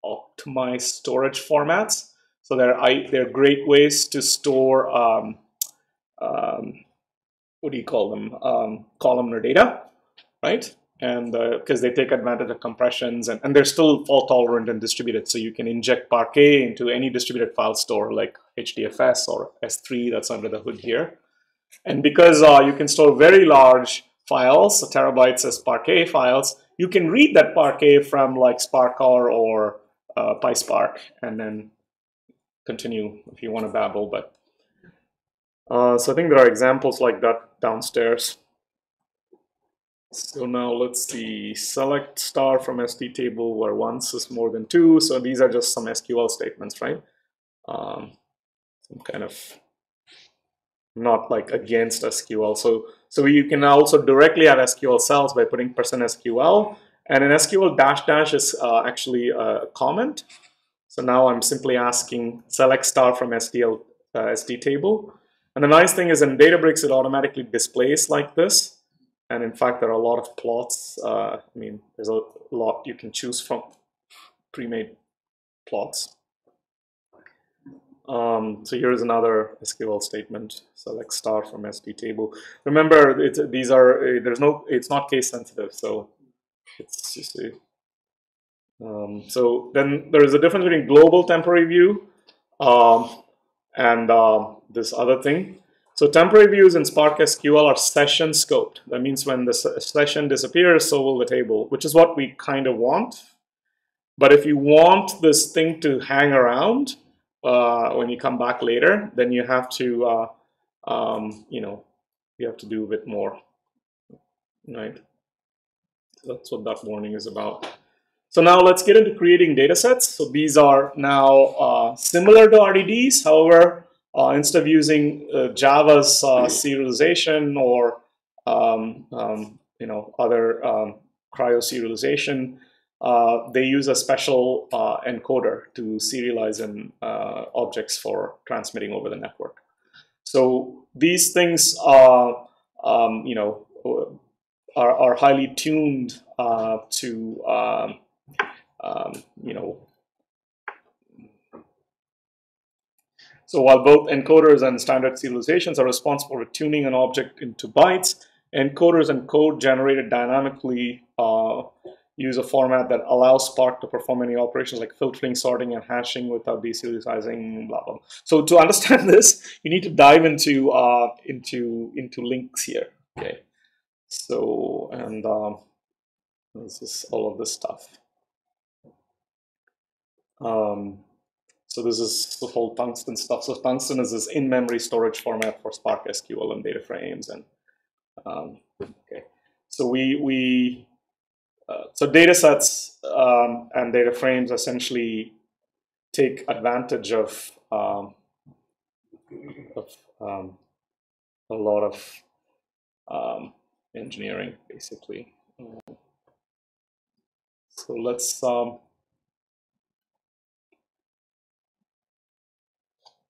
optimized storage formats. So they're great ways to store, what do you call them, columnar data, right? And because they take advantage of compressions, and they're still fault tolerant and distributed, so you can inject Parquet into any distributed file store like HDFS or S3 that's under the hood here. And because you can store very large files, so terabytes as Parquet files, you can read that Parquet from like SparkR or PySpark, and then continue if you want to babble. But so I think there are examples like that downstairs. So now let's see, select star from SD table where once is more than 2. So these are just some SQL statements, right? Some kind of not like against SQL. So you can also directly have SQL cells by putting %SQL. And an SQL -- is actually a comment. So now I'm simply asking select star from SD table. And the nice thing is in Databricks, it automatically displays like this. And in fact, there are a lot of plots. I mean, there's a lot you can choose from pre-made plots. So here's another SQL statement: select star from SD table. Remember, it's not case sensitive, so it's you see. So then there is a difference between global temporary view and this other thing. So temporary views in Spark SQL are session scoped. That means when the session disappears, so will the table, which is what we kind of want. But if you want this thing to hang around when you come back later, then you have to, you have to do a bit more, right? So that's what that warning is about. So now let's get into creating data sets. So these are now similar to RDDs. However, instead of using Java's serialization or other cryo serialization, they use a special encoder to serialize in objects for transmitting over the network. So these things are highly tuned to So while both encoders and standard serializations are responsible for tuning an object into bytes, encoders and code generated dynamically use a format that allows Spark to perform any operations like filtering, sorting, and hashing without deserializing, blah, blah. So to understand this, you need to dive into links here. Okay. So, and this is all of this stuff. So this is the whole Tungsten stuff. So Tungsten is this in-memory storage format for Spark SQL and data frames. And okay, so so data sets and data frames essentially take advantage of a lot of engineering, basically. So let's.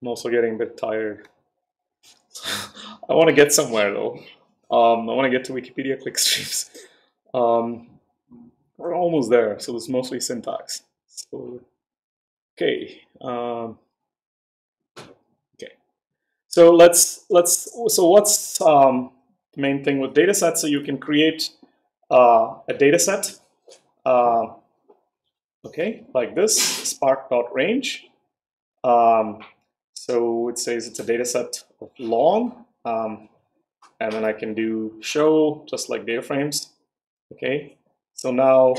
I'm also getting a bit tired. I want to get somewhere though. I want to get to Wikipedia clickstreams. We're almost there, so it's mostly syntax. So, okay. Okay. So so what's the main thing with data sets? So you can create a data set, okay, like this, spark.range. So it says it's a data set of long, and then I can do show just like data frames. Okay, so now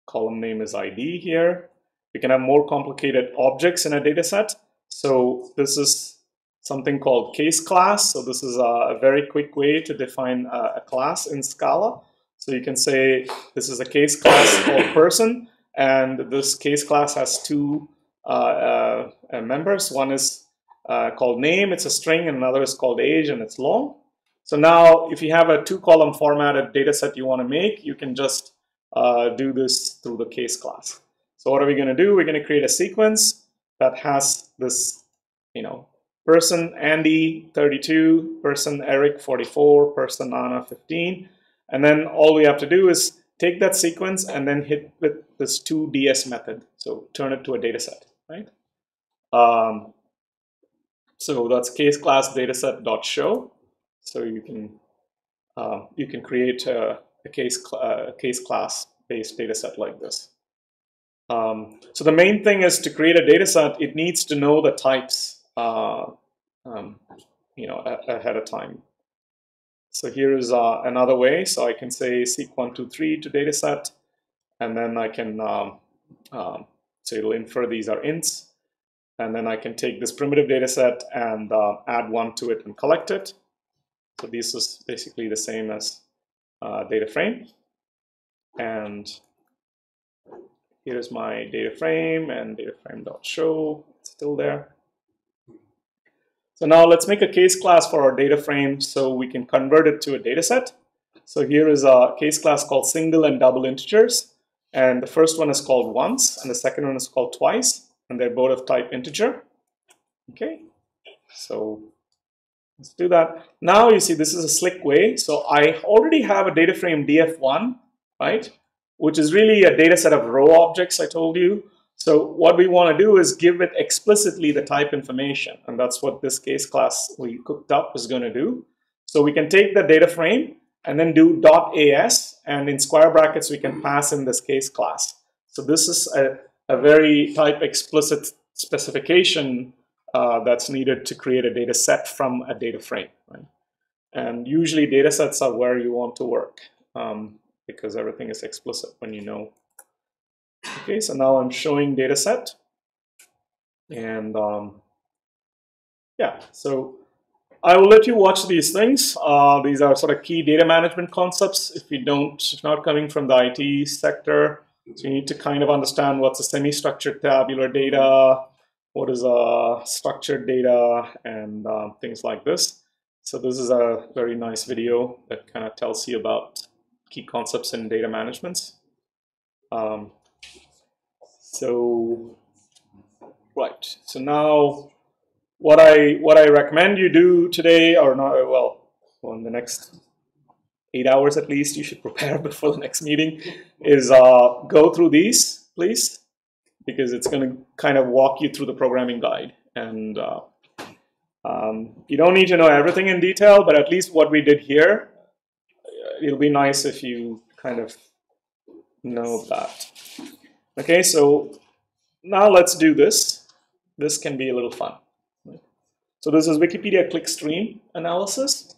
column name is ID here. We can have more complicated objects in a data set. So this is something called case class. So this is a very quick way to define a class in Scala. So you can say this is a case class called person, and this case class has two members. One is called name, it's a string, and another is called age, and it's long. So now if you have a 2-column formatted data set you want to make, you can just do this through the case class. So what are we going to do? We're going to create a sequence that has this, person Andy 32, person Eric 44, person Anna 15, and then all we have to do is take that sequence and then hit with this toDS method. So turn it to a data set, right? So that's case class dataset.show. So you can create a case class based data set like this. So the main thing is to create a data set, it needs to know the types ahead of time. So here is another way. So I can say seek123 to data set, and then I can so it'll infer these are ints, and then I can take this primitive data set and add one to it and collect it. So this is basically the same as data frame. And here's my data frame and data frame.show. It's still there. So now let's make a case class for our data frame so we can convert it to a data set. So here is a case class called single and double integers. And the first one is called once, and the second one is called twice. And they're both of type integer. Okay, so let's do that. Now you see this is a slick way. So I already have a data frame df1, right? Which is really a data set of row objects I told you. So what we want to do is give it explicitly the type information. And that's what this case class we cooked up is going to do. So we can take the data frame and then do .as, and in square brackets we can pass in this case class. So this is a very type explicit specification that's needed to create a data set from a data frame, right? And usually data sets are where you want to work because everything is explicit when you know. Okay, so now I'm showing data set, and yeah, so I will let you watch these things. These are sort of key data management concepts. If not coming from the IT sector, so you need to kind of understand what's a semi-structured tabular data, what is a structured data, and things like this. So this is a very nice video that kind of tells you about key concepts in data management. So, right. So now, what I recommend you do today, or not, well, in the next 8 hours at least, you should prepare before the next meeting, is go through these, please, because it's going to kind of walk you through the programming guide. And you don't need to know everything in detail, but at least what we did here, it'll be nice if you kind of know that. Okay, so now let's do this. This can be a little fun. So this is Wikipedia clickstream analysis.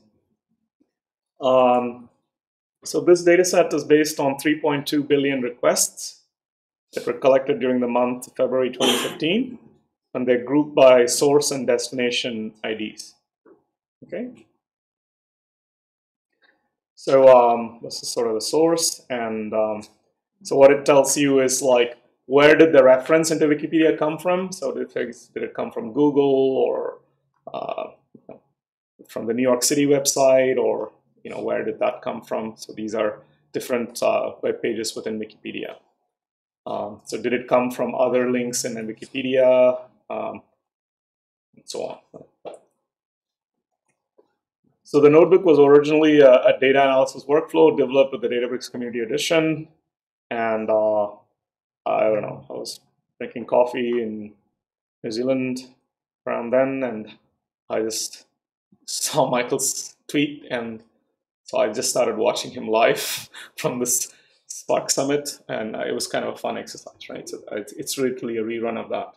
So this data set is based on 3.2 billion requests that were collected during the month of February 2015, and they're grouped by source and destination IDs. Okay. So this is sort of the source, and so what it tells you is like, where did the reference into Wikipedia come from? So did it come from Google, or from the New York City website, or where did that come from? So these are different web pages within Wikipedia. So did it come from other links in Wikipedia, and so on. So the notebook was originally a data analysis workflow developed with the Databricks Community Edition, and I don't know, I was drinking coffee in New Zealand around then, and I just saw Michael's tweet, and so I just started watching him live from this Spark Summit, and it was kind of a fun exercise, right? So it's literally a rerun of that.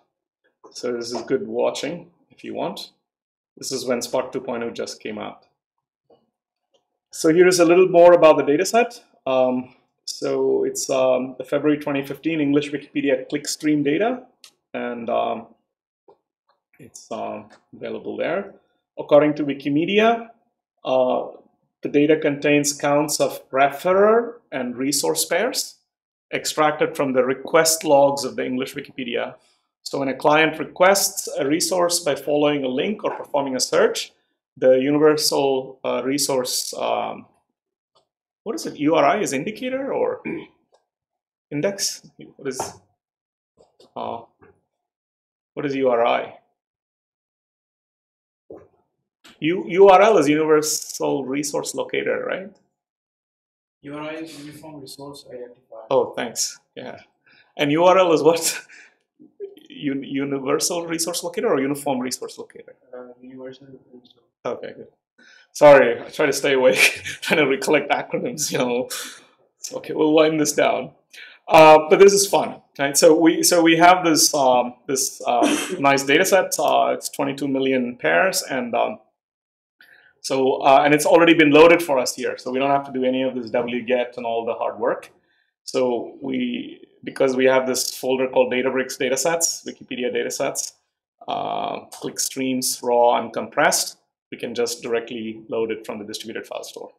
So this is good watching if you want. This is when Spark 2.0 just came out. So here is a little more about the data set. So it's the February 2015 English Wikipedia clickstream data, and it's available there. According to Wikimedia, the data contains counts of referrer and resource pairs extracted from the request logs of the English Wikipedia. So when a client requests a resource by following a link or performing a search, the universal resource, what is it, URI is indicator or index? What is URI? URL is universal resource locator, right? URI is Uniform Resource Identifier. Oh, thanks. Yeah. And URL is what? Universal Resource Locator or Uniform Resource Locator? Universal Resource. Okay, good. Sorry, I try to stay awake, trying to recollect acronyms, you know. Okay, we'll wind this down. But this is fun, right? So we have this nice data set. It's 22 million pairs, and and it's already been loaded for us here, so we don't have to do any of this wget and all the hard work. So because we have this folder called Databricks datasets, Wikipedia datasets, click streams, raw and compressed, we can just directly load it from the distributed file store.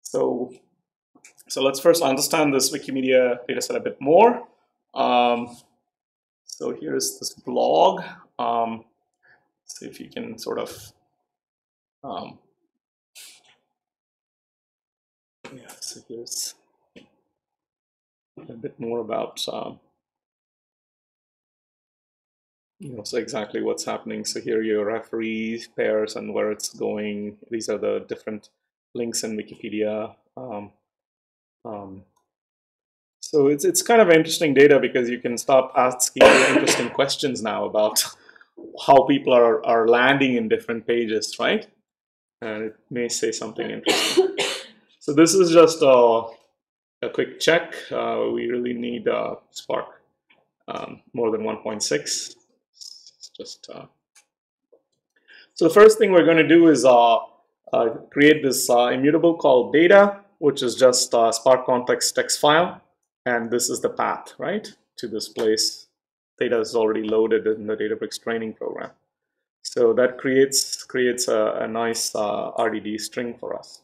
So let's first understand this Wikimedia dataset a bit more. So here's this blog. See if you can sort of yeah. So here's a bit more about so exactly what's happening. So here are your referees, pairs, and where it's going. These are the different links in Wikipedia. So it's kind of interesting data because you can start asking interesting questions now about how people are landing in different pages, right? And it may say something interesting. So this is just a quick check. We really need Spark more than 1.6. Just so the first thing we're going to do is create this immutable called data, which is just Spark context text file, and this is the path, right, to this place. Data is already loaded in the Databricks training program, so that creates a nice RDD string for us.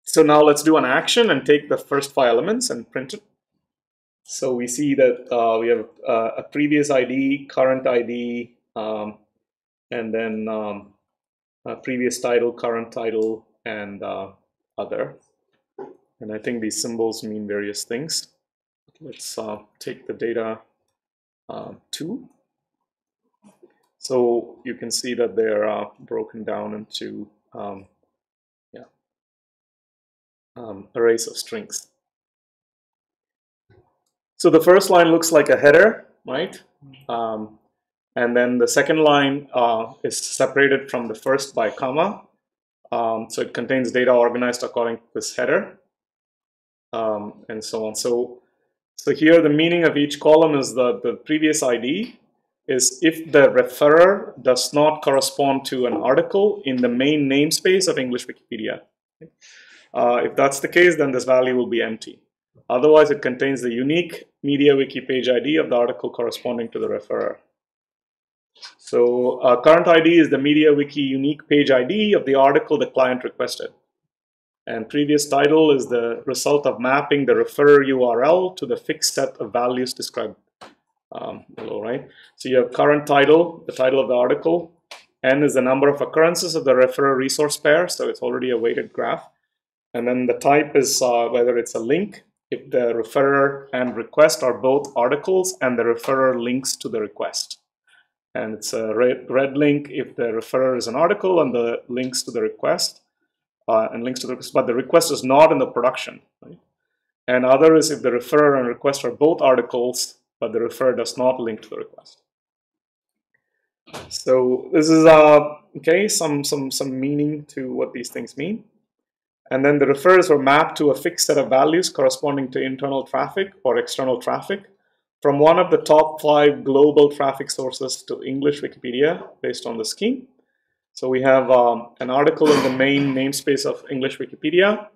So now let's do an action and take the first 5 elements and print it. So we see that we have a previous ID, current ID, and then a previous title, current title, and other. And I think these symbols mean various things. Let's take the data 2. So you can see that they're broken down into arrays of strings. So the first line looks like a header, right? And then the second line is separated from the first by comma. So it contains data organized according to this header, and so on. So here the meaning of each column is the previous ID is if the referrer does not correspond to an article in the main namespace of English Wikipedia. If that's the case, then this value will be empty. Otherwise, it contains the unique MediaWiki page ID of the article corresponding to the referrer. So current ID is the MediaWiki unique page ID of the article the client requested. And previous title is the result of mapping the referrer URL to the fixed set of values described below, right? So you have current title, the title of the article. N is the number of occurrences of the referrer resource pair, so it's already a weighted graph. And then the type is whether it's a link, if the referrer and request are both articles and the referrer links to the request. And it's a red link if the referrer is an article and the links to the request, and links to the request, but the request is not in the production. Right? And other is if the referrer and request are both articles, but the referrer does not link to the request. So this is okay, some meaning to what these things mean. And then the referrers are mapped to a fixed set of values corresponding to internal traffic or external traffic from one of the top 5 global traffic sources to English Wikipedia based on the scheme. So we have an article in the main namespace of English Wikipedia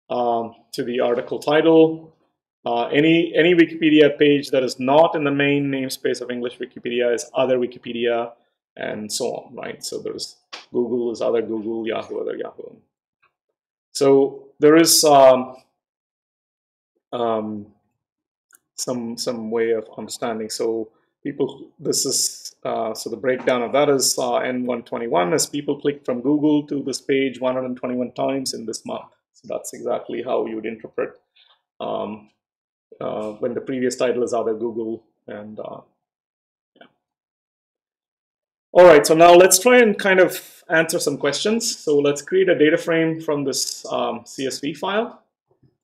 to the article title. Any Wikipedia page that is not in the main namespace of English Wikipedia is other Wikipedia, and so on, right? So there's Google is other Google, Yahoo, other Yahoo. So there is some way of understanding. So this is so the breakdown of that is N121 as people click from Google to this page 121 times in this month. So that's exactly how you would interpret when the previous title is other Google, and All right, so now let's try and kind of answer some questions. So let's create a data frame from this CSV file,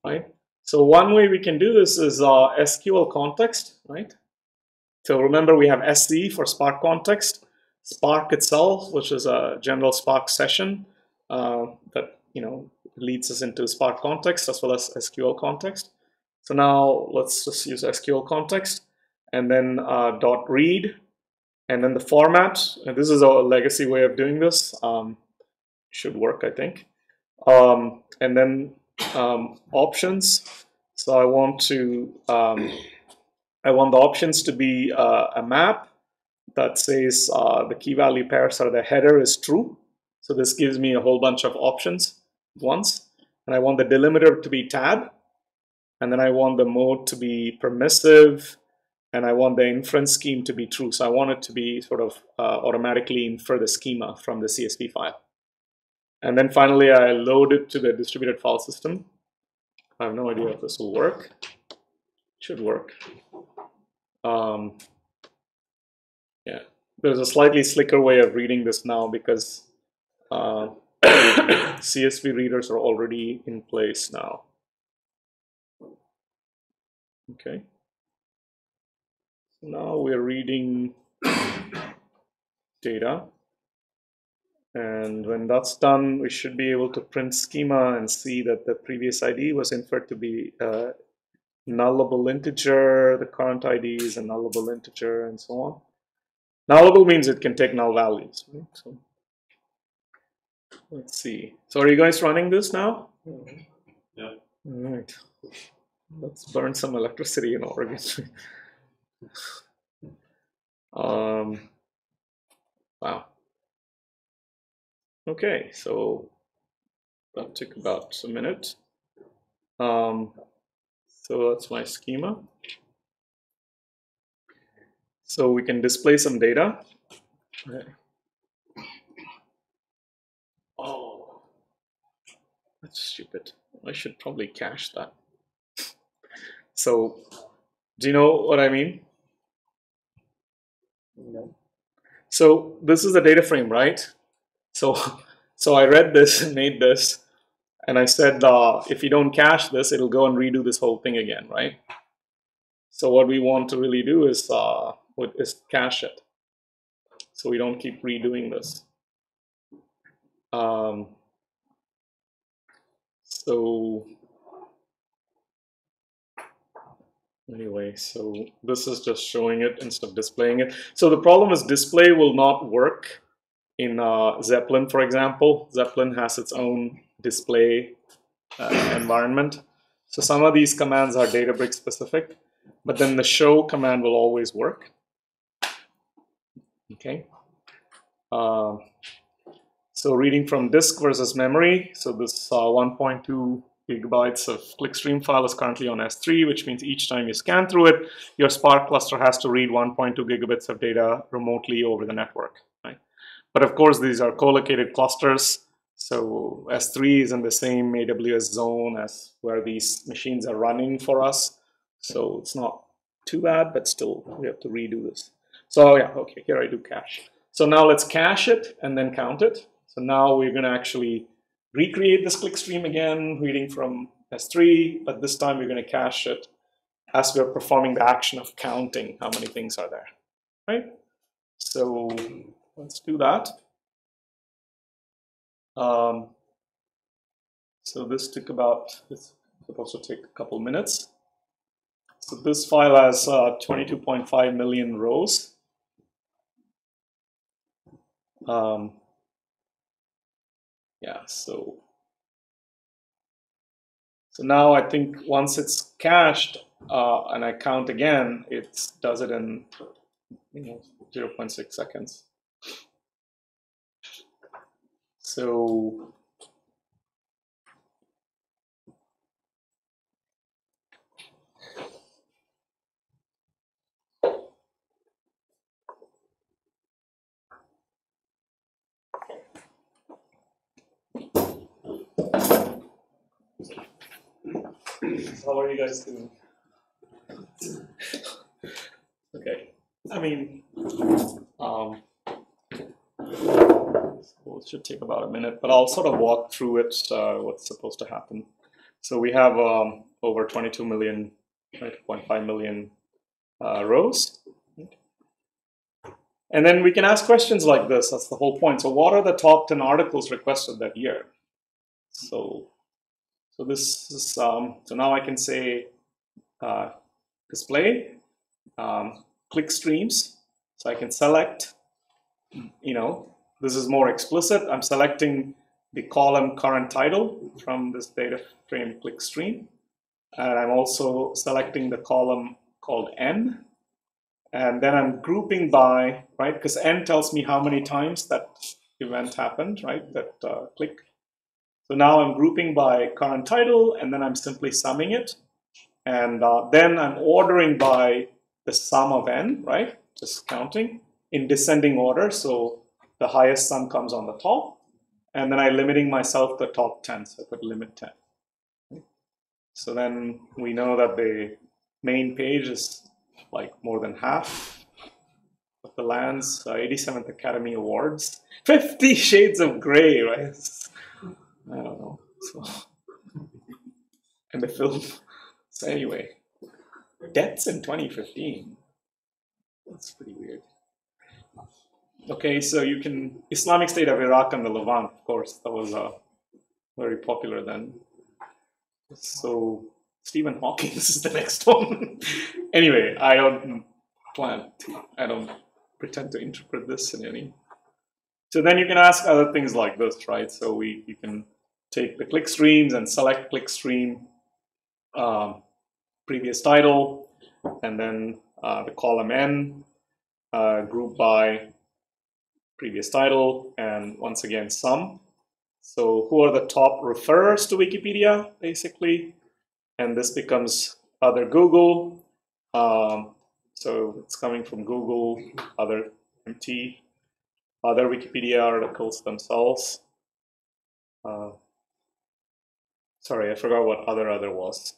right? So one way we can do this is SQL context, right? So remember we have SC for Spark context, Spark itself, which is a general Spark session that leads us into Spark context as well as SQL context. So now let's just use SQL context and then dot read. And then the format, and this is a legacy way of doing this, should work, I think. And then options. So I want the options to be a map that says the key value pairs or the header is true. So this gives me a whole bunch of options once. And I want the delimiter to be tab. And then I want the mode to be permissive. And I want the inference scheme to be true. So I want it to be sort of automatically infer the schema from the CSV file. And then finally, I load it to the distributed file system. I have no idea if this will work. It should work. Yeah, there's a slightly slicker way of reading this now because CSV readers are already in place now. Okay. Now we're reading data. And when that's done, we should be able to print schema and see that the previous ID was inferred to be a nullable integer, the current ID is a nullable integer, and so on. Nullable means it can take null values. Right? So let's see. So are you guys running this now? Yeah. All right. Let's burn some electricity in Oregon. Wow. Okay, so that took about a minute. So that's my schema. So we can display some data. Okay. Oh, that's stupid. I should probably cache that. So, do you know what I mean? No. So this is a data frame, right? So I read this and made this, and I said, if you don't cache this, it'll go and redo this whole thing again, right? So what we want to really do is cache it, so we don't keep redoing this. So anyway, so this is just showing it instead of displaying it. So the problem is display will not work in Zeppelin, for example. Zeppelin has its own display environment. So some of these commands are Databricks specific, but then the show command will always work. Okay. So reading from disk versus memory. So this 1.2 gigabytes of clickstream file is currently on S3, which means each time you scan through it, your Spark cluster has to read 1.2 gigabits of data remotely over the network. Right? But of course, these are co-located clusters. So S3 is in the same AWS zone as where these machines are running for us. So it's not too bad, but still we have to redo this. So yeah, okay, here I do cache. So now let's cache it and then count it. So now we're going to actually recreate this clickstream again, reading from S3, but this time we're going to cache it as we're performing the action of counting how many things are there, right? So let's do that. So this took about, it's supposed to take a couple minutes. So this file has 22.5 million rows. Yeah, so now I think once it's cached and I count again, it does it in 0.6 seconds. So how are you guys doing? Okay, I mean, should take about a minute, but I'll sort of walk through it, what's supposed to happen. So we have over 22 million, 2.5 million rows. And then we can ask questions like this. That's the whole point. So what are the top 10 articles requested that year? So this is, so now I can say display, click streams. So I can select, this is more explicit. I'm selecting the column current title from this data frame click stream. And I'm also selecting the column called N. And then I'm grouping by, right, because N tells me how many times that event happened, right, that click. So now I'm grouping by current title, and then I'm simply summing it. And then I'm ordering by the sum of N, right, just counting in descending order. So the highest sum comes on the top. And then I'm limiting myself to the top 10, so I put limit 10. So then we know that the main page is like more than half of the lands, 87th Academy Awards, 50 Shades of Grey, right? I don't know. So, and the film. So anyway, deaths in 2015. That's pretty weird. Okay, so you can, Islamic State of Iraq and the Levant, of course, that was very popular then. So Stephen Hawking is the next one. Anyway, I don't pretend to interpret this in any. So then you can ask other things like this, right? So you can take the click streams and select click stream, previous title, and then the column N, group by previous title, and once again sum. So who are the top referrers to Wikipedia, basically? And this becomes other Google. So it's coming from Google, other MT, other Wikipedia articles themselves. Sorry, I forgot what other was.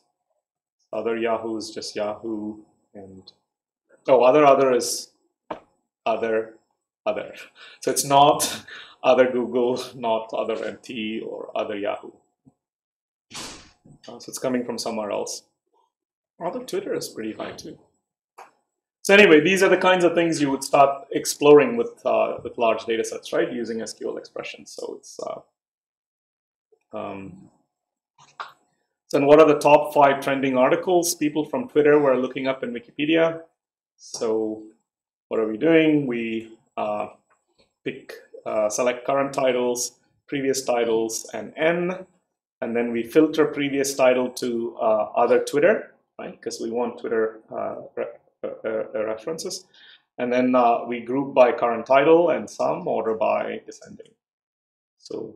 Other Yahoo is just Yahoo, and other is other. So it's not other Google, not other MT or other Yahoo. So it's coming from somewhere else. Other Twitter is pretty high too. So anyway, these are the kinds of things you would start exploring with large data sets, right? Using SQL expressions. So it's so and what are the top 5 trending articles people from Twitter were looking up in Wikipedia? So what are we doing? We select current titles, previous titles, and N, and then we filter previous title to other Twitter, right? Because we want Twitter references. And then we group by current title and sum, order by descending. So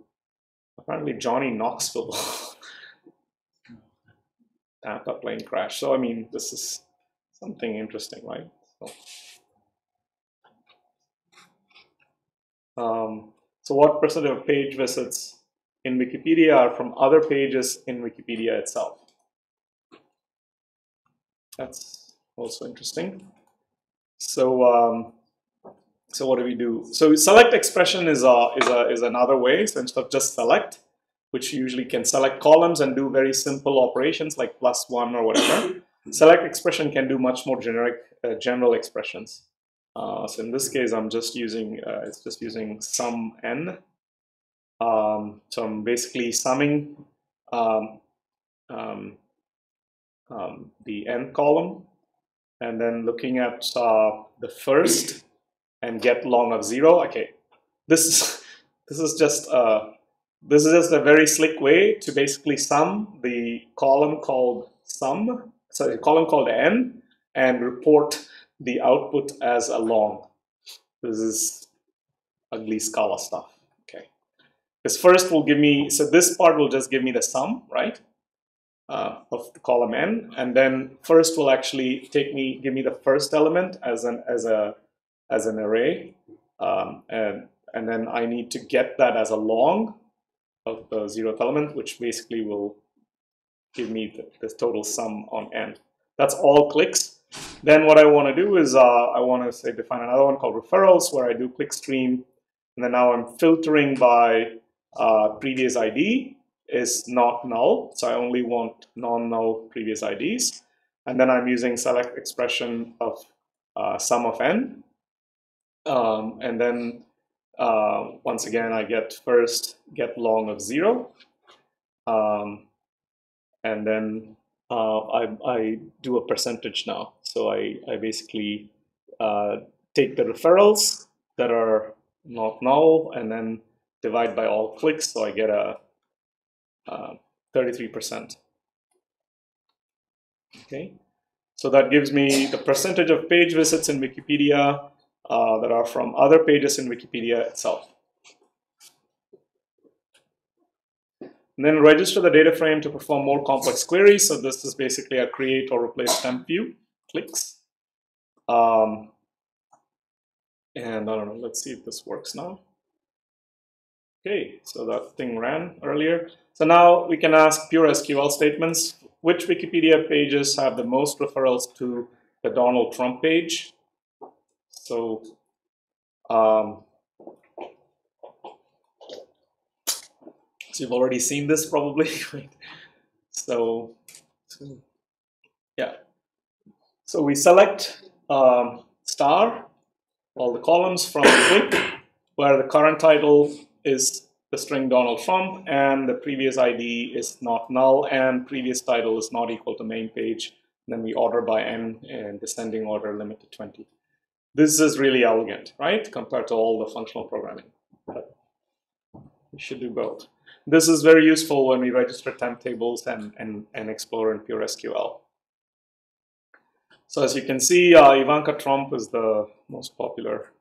apparently Johnny Knoxville, Tampa plane crash. So I mean, this is something interesting, right? So what percent of page visits in Wikipedia are from other pages in Wikipedia itself? That's also interesting. So so what do we do? So select expression is another way. So instead of just select, which usually can select columns and do very simple operations like +1 or whatever, select expression can do much more generic, general expressions. So in this case, I'm just using it's just using sum n. So I'm basically summing the n column, and then looking at the first and get long of 0. Okay, this is just a very slick way to basically sum the column called sum, sorry, column called n, and report the output as a long. This is ugly Scala stuff. Okay, this first will give me, so this part will just give me the sum, right, of the column n, and then first will actually give me the first element as an array, and then I need to get that as a long of the 0th element, which basically will give me the total sum on n. That's all clicks. Then what I want to do is I want to define another one called referrals, where I do click stream And then now I'm filtering by previous ID is not null. So I only want non-null previous IDs. And then I'm using select expression of sum of n. And then once again, I get first get long of 0. And then I do a percentage now. So I basically take the referrals that are not null and then divide by all clicks. So I get a 33%. Okay, so that gives me the percentage of page visits in Wikipedia that are from other pages in Wikipedia itself. And then register the data frame to perform more complex queries. So this is basically a create or replace temp view clicks. And I don't know, let's see if this works now. Okay, so that thing ran earlier. So now we can ask pure SQL statements. Which Wikipedia pages have the most referrals to the Donald Trump page? So you've already seen this probably, right? So yeah. So we select star, all the columns from click, where the current title is the string Donald Trump, and the previous ID is not null, and previous title is not equal to main page. And then we order by n in descending order, limit to 20. This is really elegant, right? Compared to all the functional programming. But we should do both. This is very useful when we register temp tables and explore in pure SQL. So as you can see, Ivanka Trump is the most popular.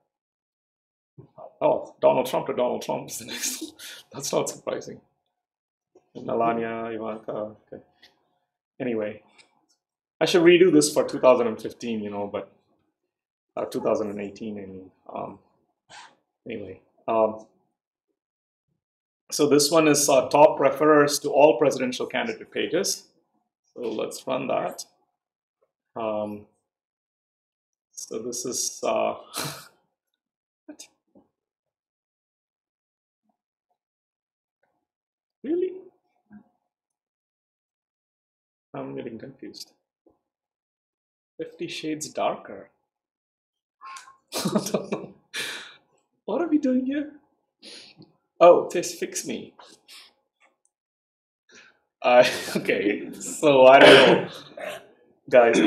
Oh, Donald Trump to Donald Trump is the next. That's not surprising. Melania, Ivanka. Okay. Anyway, I should redo this for 2015, you know, but 2018, I mean. Anyway, so this one is top referrers to all presidential candidate pages. So let's run that. So this is what? Really? I'm getting confused. 50 Shades Darker. I don't know. What are we doing here? Oh, this fix me. Okay, so I don't know. Guys,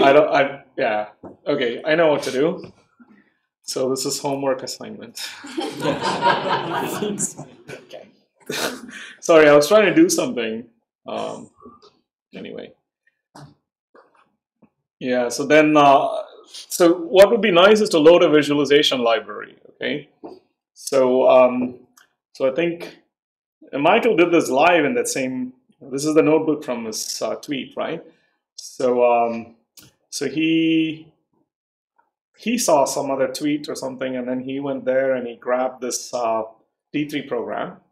yeah, okay, I know what to do. So this is homework assignment. Okay. Sorry, I was trying to do something. Anyway. Yeah, so then, so what would be nice is to load a visualization library, okay? So, so I think Michael did this live in that same, this is the notebook from his tweet, right? So, so he saw some other tweet or something, and then he went there and he grabbed this D3 program.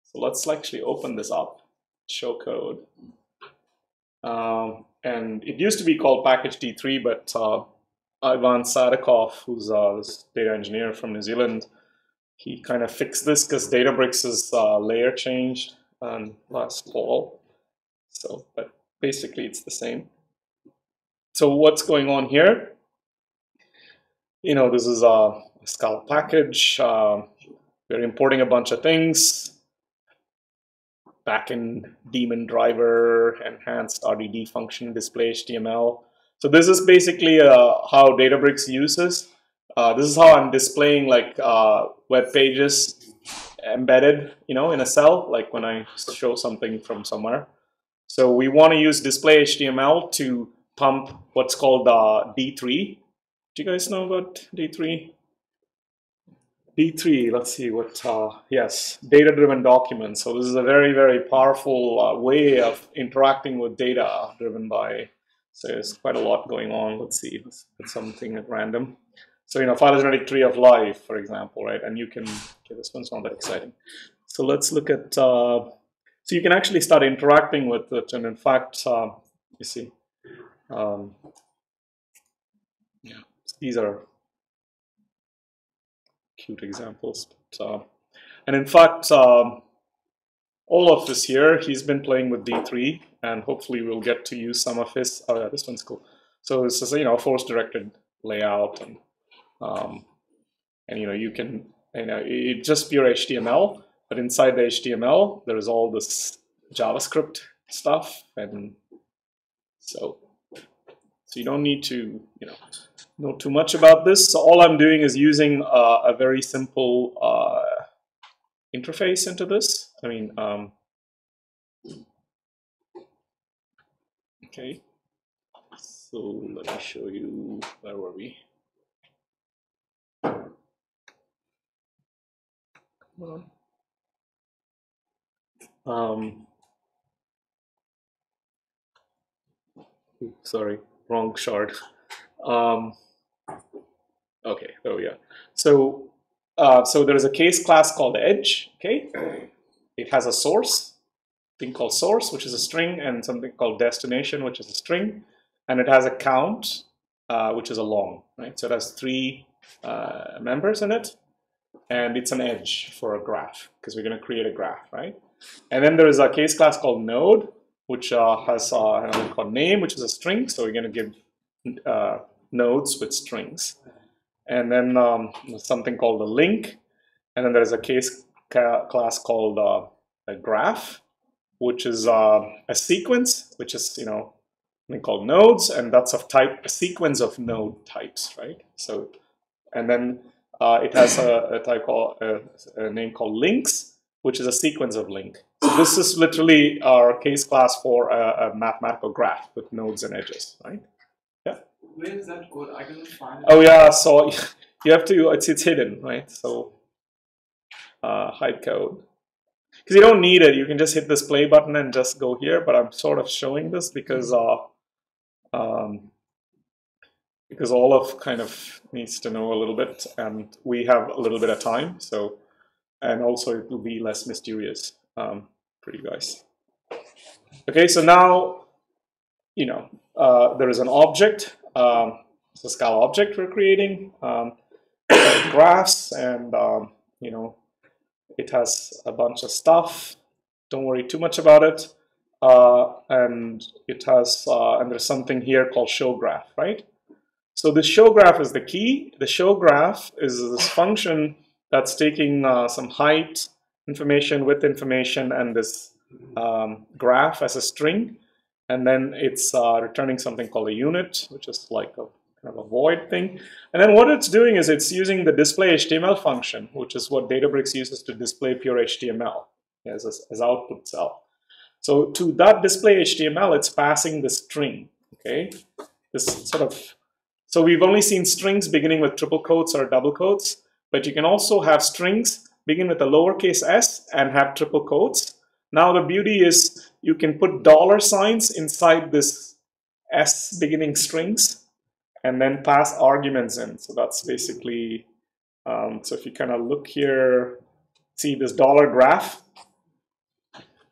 So let's actually open this up, show code. And it used to be called package D3, but Ivan Sadikov, who's this data engineer from New Zealand, he kind of fixed this because Databricks' layer changed last fall. So, but basically it's the same. So what's going on here? You know, this is a Scala package. We're importing a bunch of things. Backend daemon driver, enhanced RDD function, display HTML. So this is basically how Databricks uses. This is how I'm displaying like web pages embedded, you know, in a cell, like when I show something from somewhere. So we want to use display HTML to pump what's called D3. Do you guys know about D3? D3, let's see what, yes, data-driven documents. So this is a very, very powerful way of interacting with data driven by, so there's quite a lot going on. Let's see, let's put something at random. So, you know, phylogenetic tree of life, for example, right? And you can, okay, this one's not that exciting. So let's look at, so you can actually start interacting with it. And in fact, you see, yeah, these are cute examples. But, And in fact, all of this here, he's been playing with D3, and hopefully we'll get to use some of his. Oh yeah, this one's cool. So this is, you know, force-directed layout, and you can, it's just pure HTML, but inside the HTML there is all this JavaScript stuff, and so you don't need to, know too much about this. So all I'm doing is using a very simple interface into this. I mean, okay. So let me show you, where were we? Come on. Sorry, wrong shard. Okay, there we are. So, so there is a case class called edge. Okay, it has a source, thing called source, which is a string, and something called destination, which is a string, and it has a count, which is a long. Right, so it has 3 members in it, and it's an edge for a graph because we're going to create a graph, right? And then there is a case class called node, which has an element called name, which is a string. So we're going to give nodes with strings. And then something called a link. And then there's a case class called a graph, which is a sequence, which is, something called nodes. And that's of type, a sequence of node types, right? So, and then it has a type called, a name called links, which is a sequence of link. So this is literally our case class for a mathematical graph with nodes and edges, right? Yeah. Where is that code? I couldn't find it. Oh yeah, so you have to, it's hidden, right? So hide code. Because you don't need it, you can just hit this play button and just go here, but I'm sort of showing this because Olaf kind of needs to know a little bit, and we have a little bit of time, so, and also it will be less mysterious for you guys. Okay, so now, there is an object, it's a Scala object we're creating, graphs, and, it has a bunch of stuff. Don't worry too much about it. And it has, and there's something here called show graph, right? So the show graph is the key. The show graph is this function that's taking some height information, width information, and this graph as a string. And then it's returning something called a unit, which is like a kind of a void thing. And then what it's doing is it's using the display HTML function, which is what Databricks uses to display pure HTML as output cell. So to that display HTML, it's passing the string, okay? This sort of, so we've only seen strings beginning with triple quotes or double quotes, but you can also have strings begin with a lowercase s and have triple quotes. Now the beauty is you can put $ inside this s beginning strings and then pass arguments in. So that's basically, so if you kind of look here, see this $graph.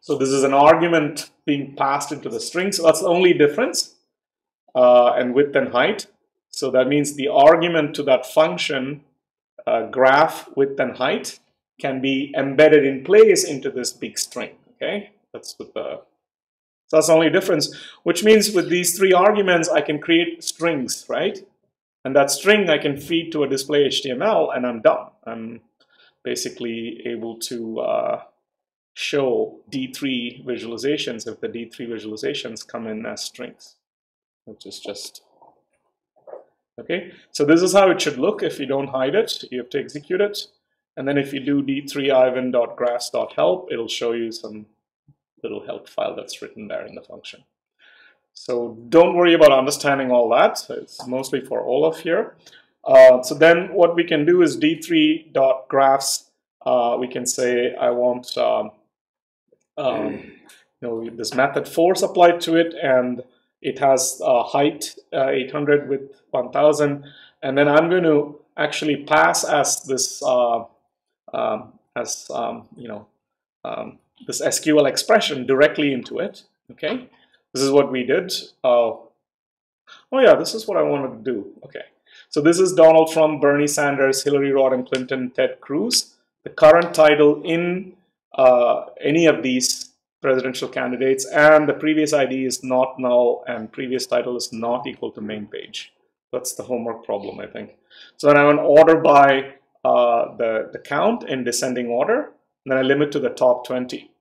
So this is an argument being passed into the string. So that's the only difference, and width and height. So that means the argument to that function, graph, width and height, can be embedded in place into this big string. Okay, that's with the, so that's the only difference. Which means with these 3 arguments, I can create strings, right? And that string I can feed to a display HTML, and I'm done. I'm basically able to show D3 visualizations if the D3 visualizations come in as strings, which is just, okay. So this is how it should look if you don't hide it. You have to execute it. And then if you do d3ivan.graphs.help, it'll show you some little help file that's written there in the function. So don't worry about understanding all that. It's mostly for Olaf here. So then what we can do is d3.graphs. We can say I want this method force applied to it, and it has height 800 width 1000, and then I'm going to actually pass as this this SQL expression directly into it. Okay, this is what we did. Oh yeah, this is what I wanted to do. Okay, so this is Donald Trump, Bernie Sanders, Hillary Rodham Clinton, Ted Cruz. the current title in any of these presidential candidates, and the previous ID is not null and previous title is not equal to main page. That's the homework problem, I think. So then I have an order by the count in descending order, and then I limit to the top 20.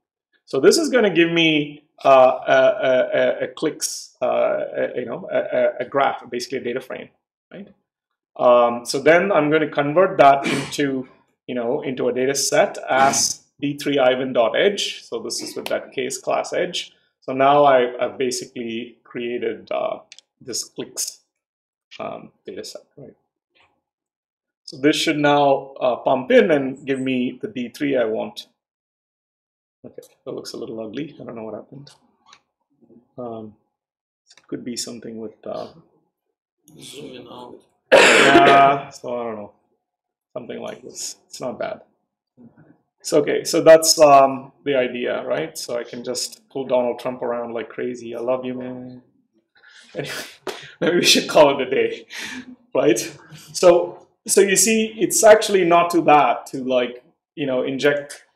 So this is going to give me a clicks, a graph, basically a data frame, right? So then I'm going to convert that into, into a data set as d3ivan.edge. So this is with that case class edge. So now I've basically created this clicks data set, right? So this should now pump in and give me the D3 I want. Okay, that looks a little ugly. I don't know what happened. It could be something with zooming out. so I don't know, something like this. It's not bad. So okay, so that's the idea, right? So I can just pull Donald Trump around like crazy. I love you, man. Anyway, maybe we should call it a day, right? So you see, it's actually not too bad to inject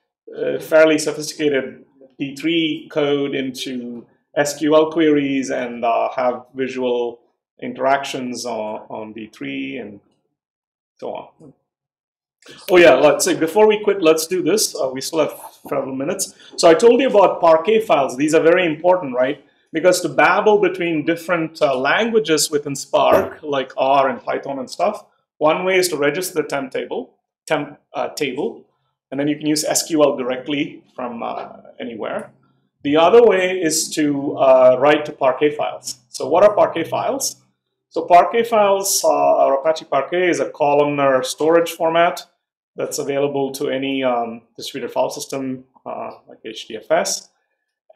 fairly sophisticated D3 code into SQL queries and have visual interactions on D3 and so on. Oh yeah, let's say before we quit, let's do this. We still have several minutes. So I told you about Parquet files. These are very important, right? Because to babble between different languages within Spark, like R and Python and stuff, one way is to register the temp table, and then you can use SQL directly from anywhere. The other way is to write to Parquet files. So what are Parquet files? So Parquet files, or Apache Parquet, is a columnar storage format that's available to any distributed file system like HDFS.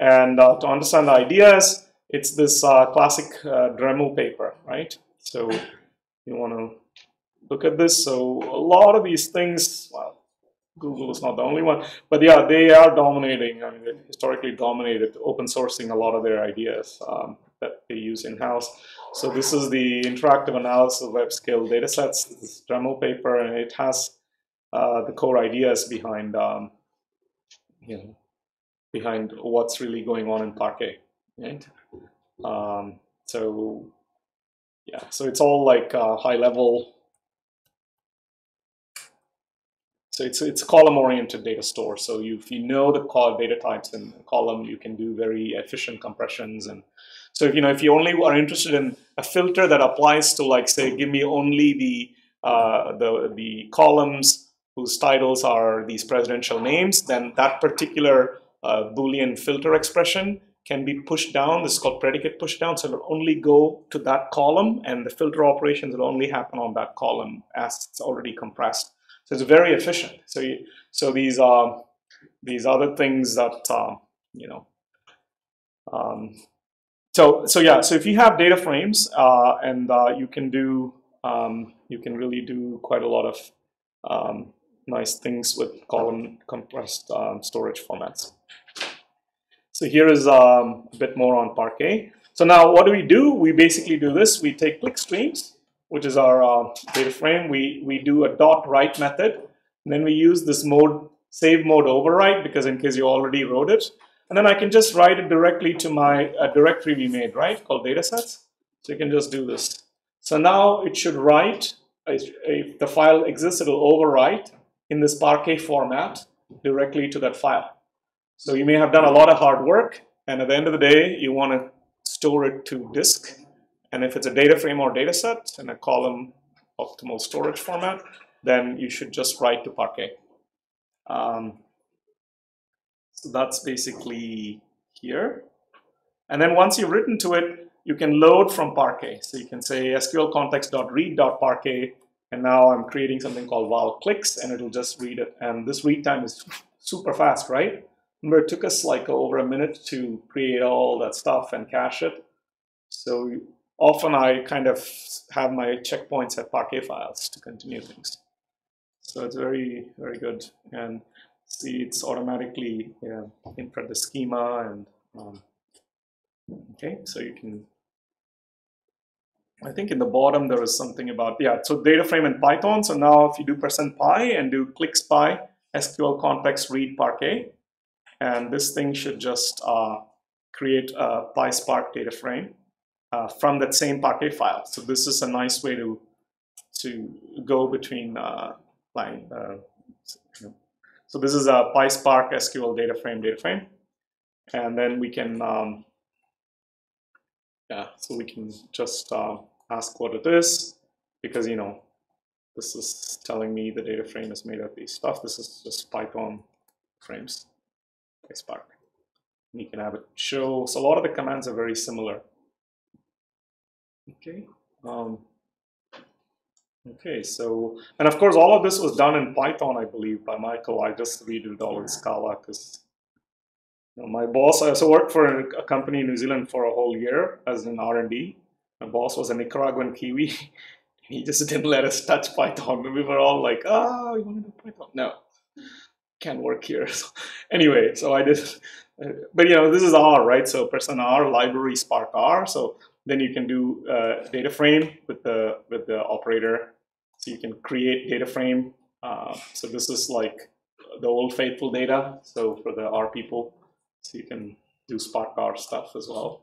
And to understand the ideas, it's this classic Dremel paper, right? So you want to look at this. So a lot of these things, well, Google is not the only one, but yeah, they are dominating. I mean, they've historically dominated open sourcing a lot of their ideas that they use in-house. So this is the interactive analysis of web-scale datasets, this Dremel paper, and it has the core ideas behind, behind what's really going on in Parquet, right? So yeah, so it's all like high-level. So it's column-oriented data store. So if you know the data types in a column, you can do very efficient compressions. And so if you only are interested in a filter that applies to, like, say, give me only the columns whose titles are these presidential names, then that particular Boolean filter expression can be pushed down. This is called predicate push down. So it'll only go to that column, and the filter operations will only happen on that column as it's already compressed. So it's very efficient. So these other things that So if you have data frames and you can really do quite a lot of nice things with column compressed storage formats. So here is a bit more on Parquet. So now what do? We basically do this. We take click streams, which is our data frame. We do a .write method, and then we use this save mode override, because in case you already wrote it, and then I can just write it directly to my directory we made, right, called datasets. So you can just do this. So now it should write, if the file exists, it'll overwrite in this Parquet format directly to that file. So you may have done a lot of hard work, and at the end of the day, you want to store it to disk. And if it's a data frame or data set in a column optimal storage format, then you should just write to Parquet. So that's basically here. And then once you've written to it, you can load from Parquet. So you can say sqlcontext.read.parquet, and now I'm creating something called val clicks, and it'll just read it. And this read time is super fast, right? Remember, it took us like over a minute to create all that stuff and cache it. So often I kind of have my checkpoints at Parquet files to continue things. So it's very, very good. And see, it's automatically input the schema, and okay, so you can, I think in the bottom there is something about, so data frame in Python. So now if you do %pi and do clicks pi, SQL context read Parquet, and this thing should just create a PySpark data frame from that same Parquet file. So this is a nice way to go between so this is a PySpark SQL data frame, and then we can so we can just ask what it is, because this is telling me the data frame is made of these stuff. This is just Python frames, PySpark. And you can have it show. So a lot of the commands are very similar. Okay. Okay, so, and of course, all of this was done in Python, I believe, by Michael. I just redid it all in Scala because my boss, I also worked for a company in New Zealand for a whole year as an R&D. My boss was a Nicaraguan Kiwi. He just didn't let us touch Python. We were all like, you want to do Python? No, can't work here. So, anyway, so I did, but this is R, right? So person R, library Spark R. So then you can do data frame with the operator. So you can create data frame. So this is like the old faithful data. So for the R people, so you can do Spark R stuff as well.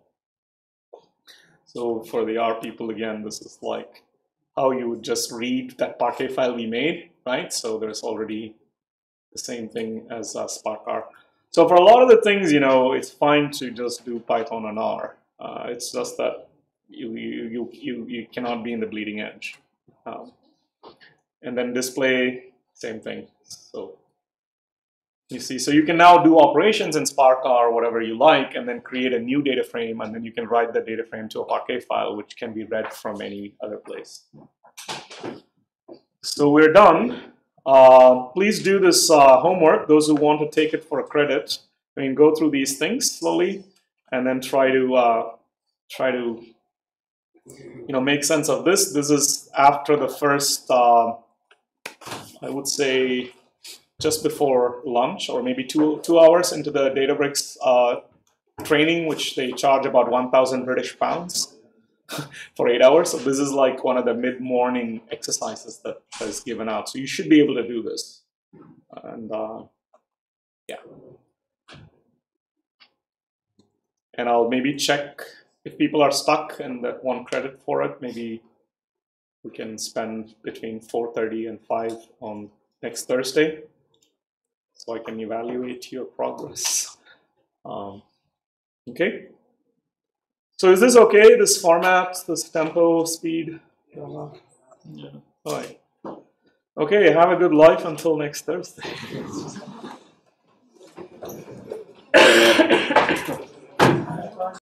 So for the R people, again, this is like how you would just read that Parquet file we made, right? So there's already the same thing as Spark R. So for a lot of the things, it's fine to just do Python and R. It's just that you cannot be in the bleeding edge. And then display, same thing. So you see, so you can now do operations in Spark R or whatever you like, and then create a new data frame, and then you can write that data frame to a Parquet file, which can be read from any other place. So we're done. Please do this homework. Those who want to take it for a credit, go through these things slowly, and then try to make sense of this. This is after the first, I would say, just before lunch, or maybe two hours into the Databricks training, which they charge about 1,000 British pounds for 8 hours. So this is like one of the mid-morning exercises that is given out. So you should be able to do this. And yeah. And I'll maybe check if people are stuck and that want credit for it. Maybe we can spend between 4:30 and 5 on next Thursday, so I can evaluate your progress. Okay. So is this okay? This format, this tempo, speed? Yeah. All right. Okay. Have a good life until next Thursday.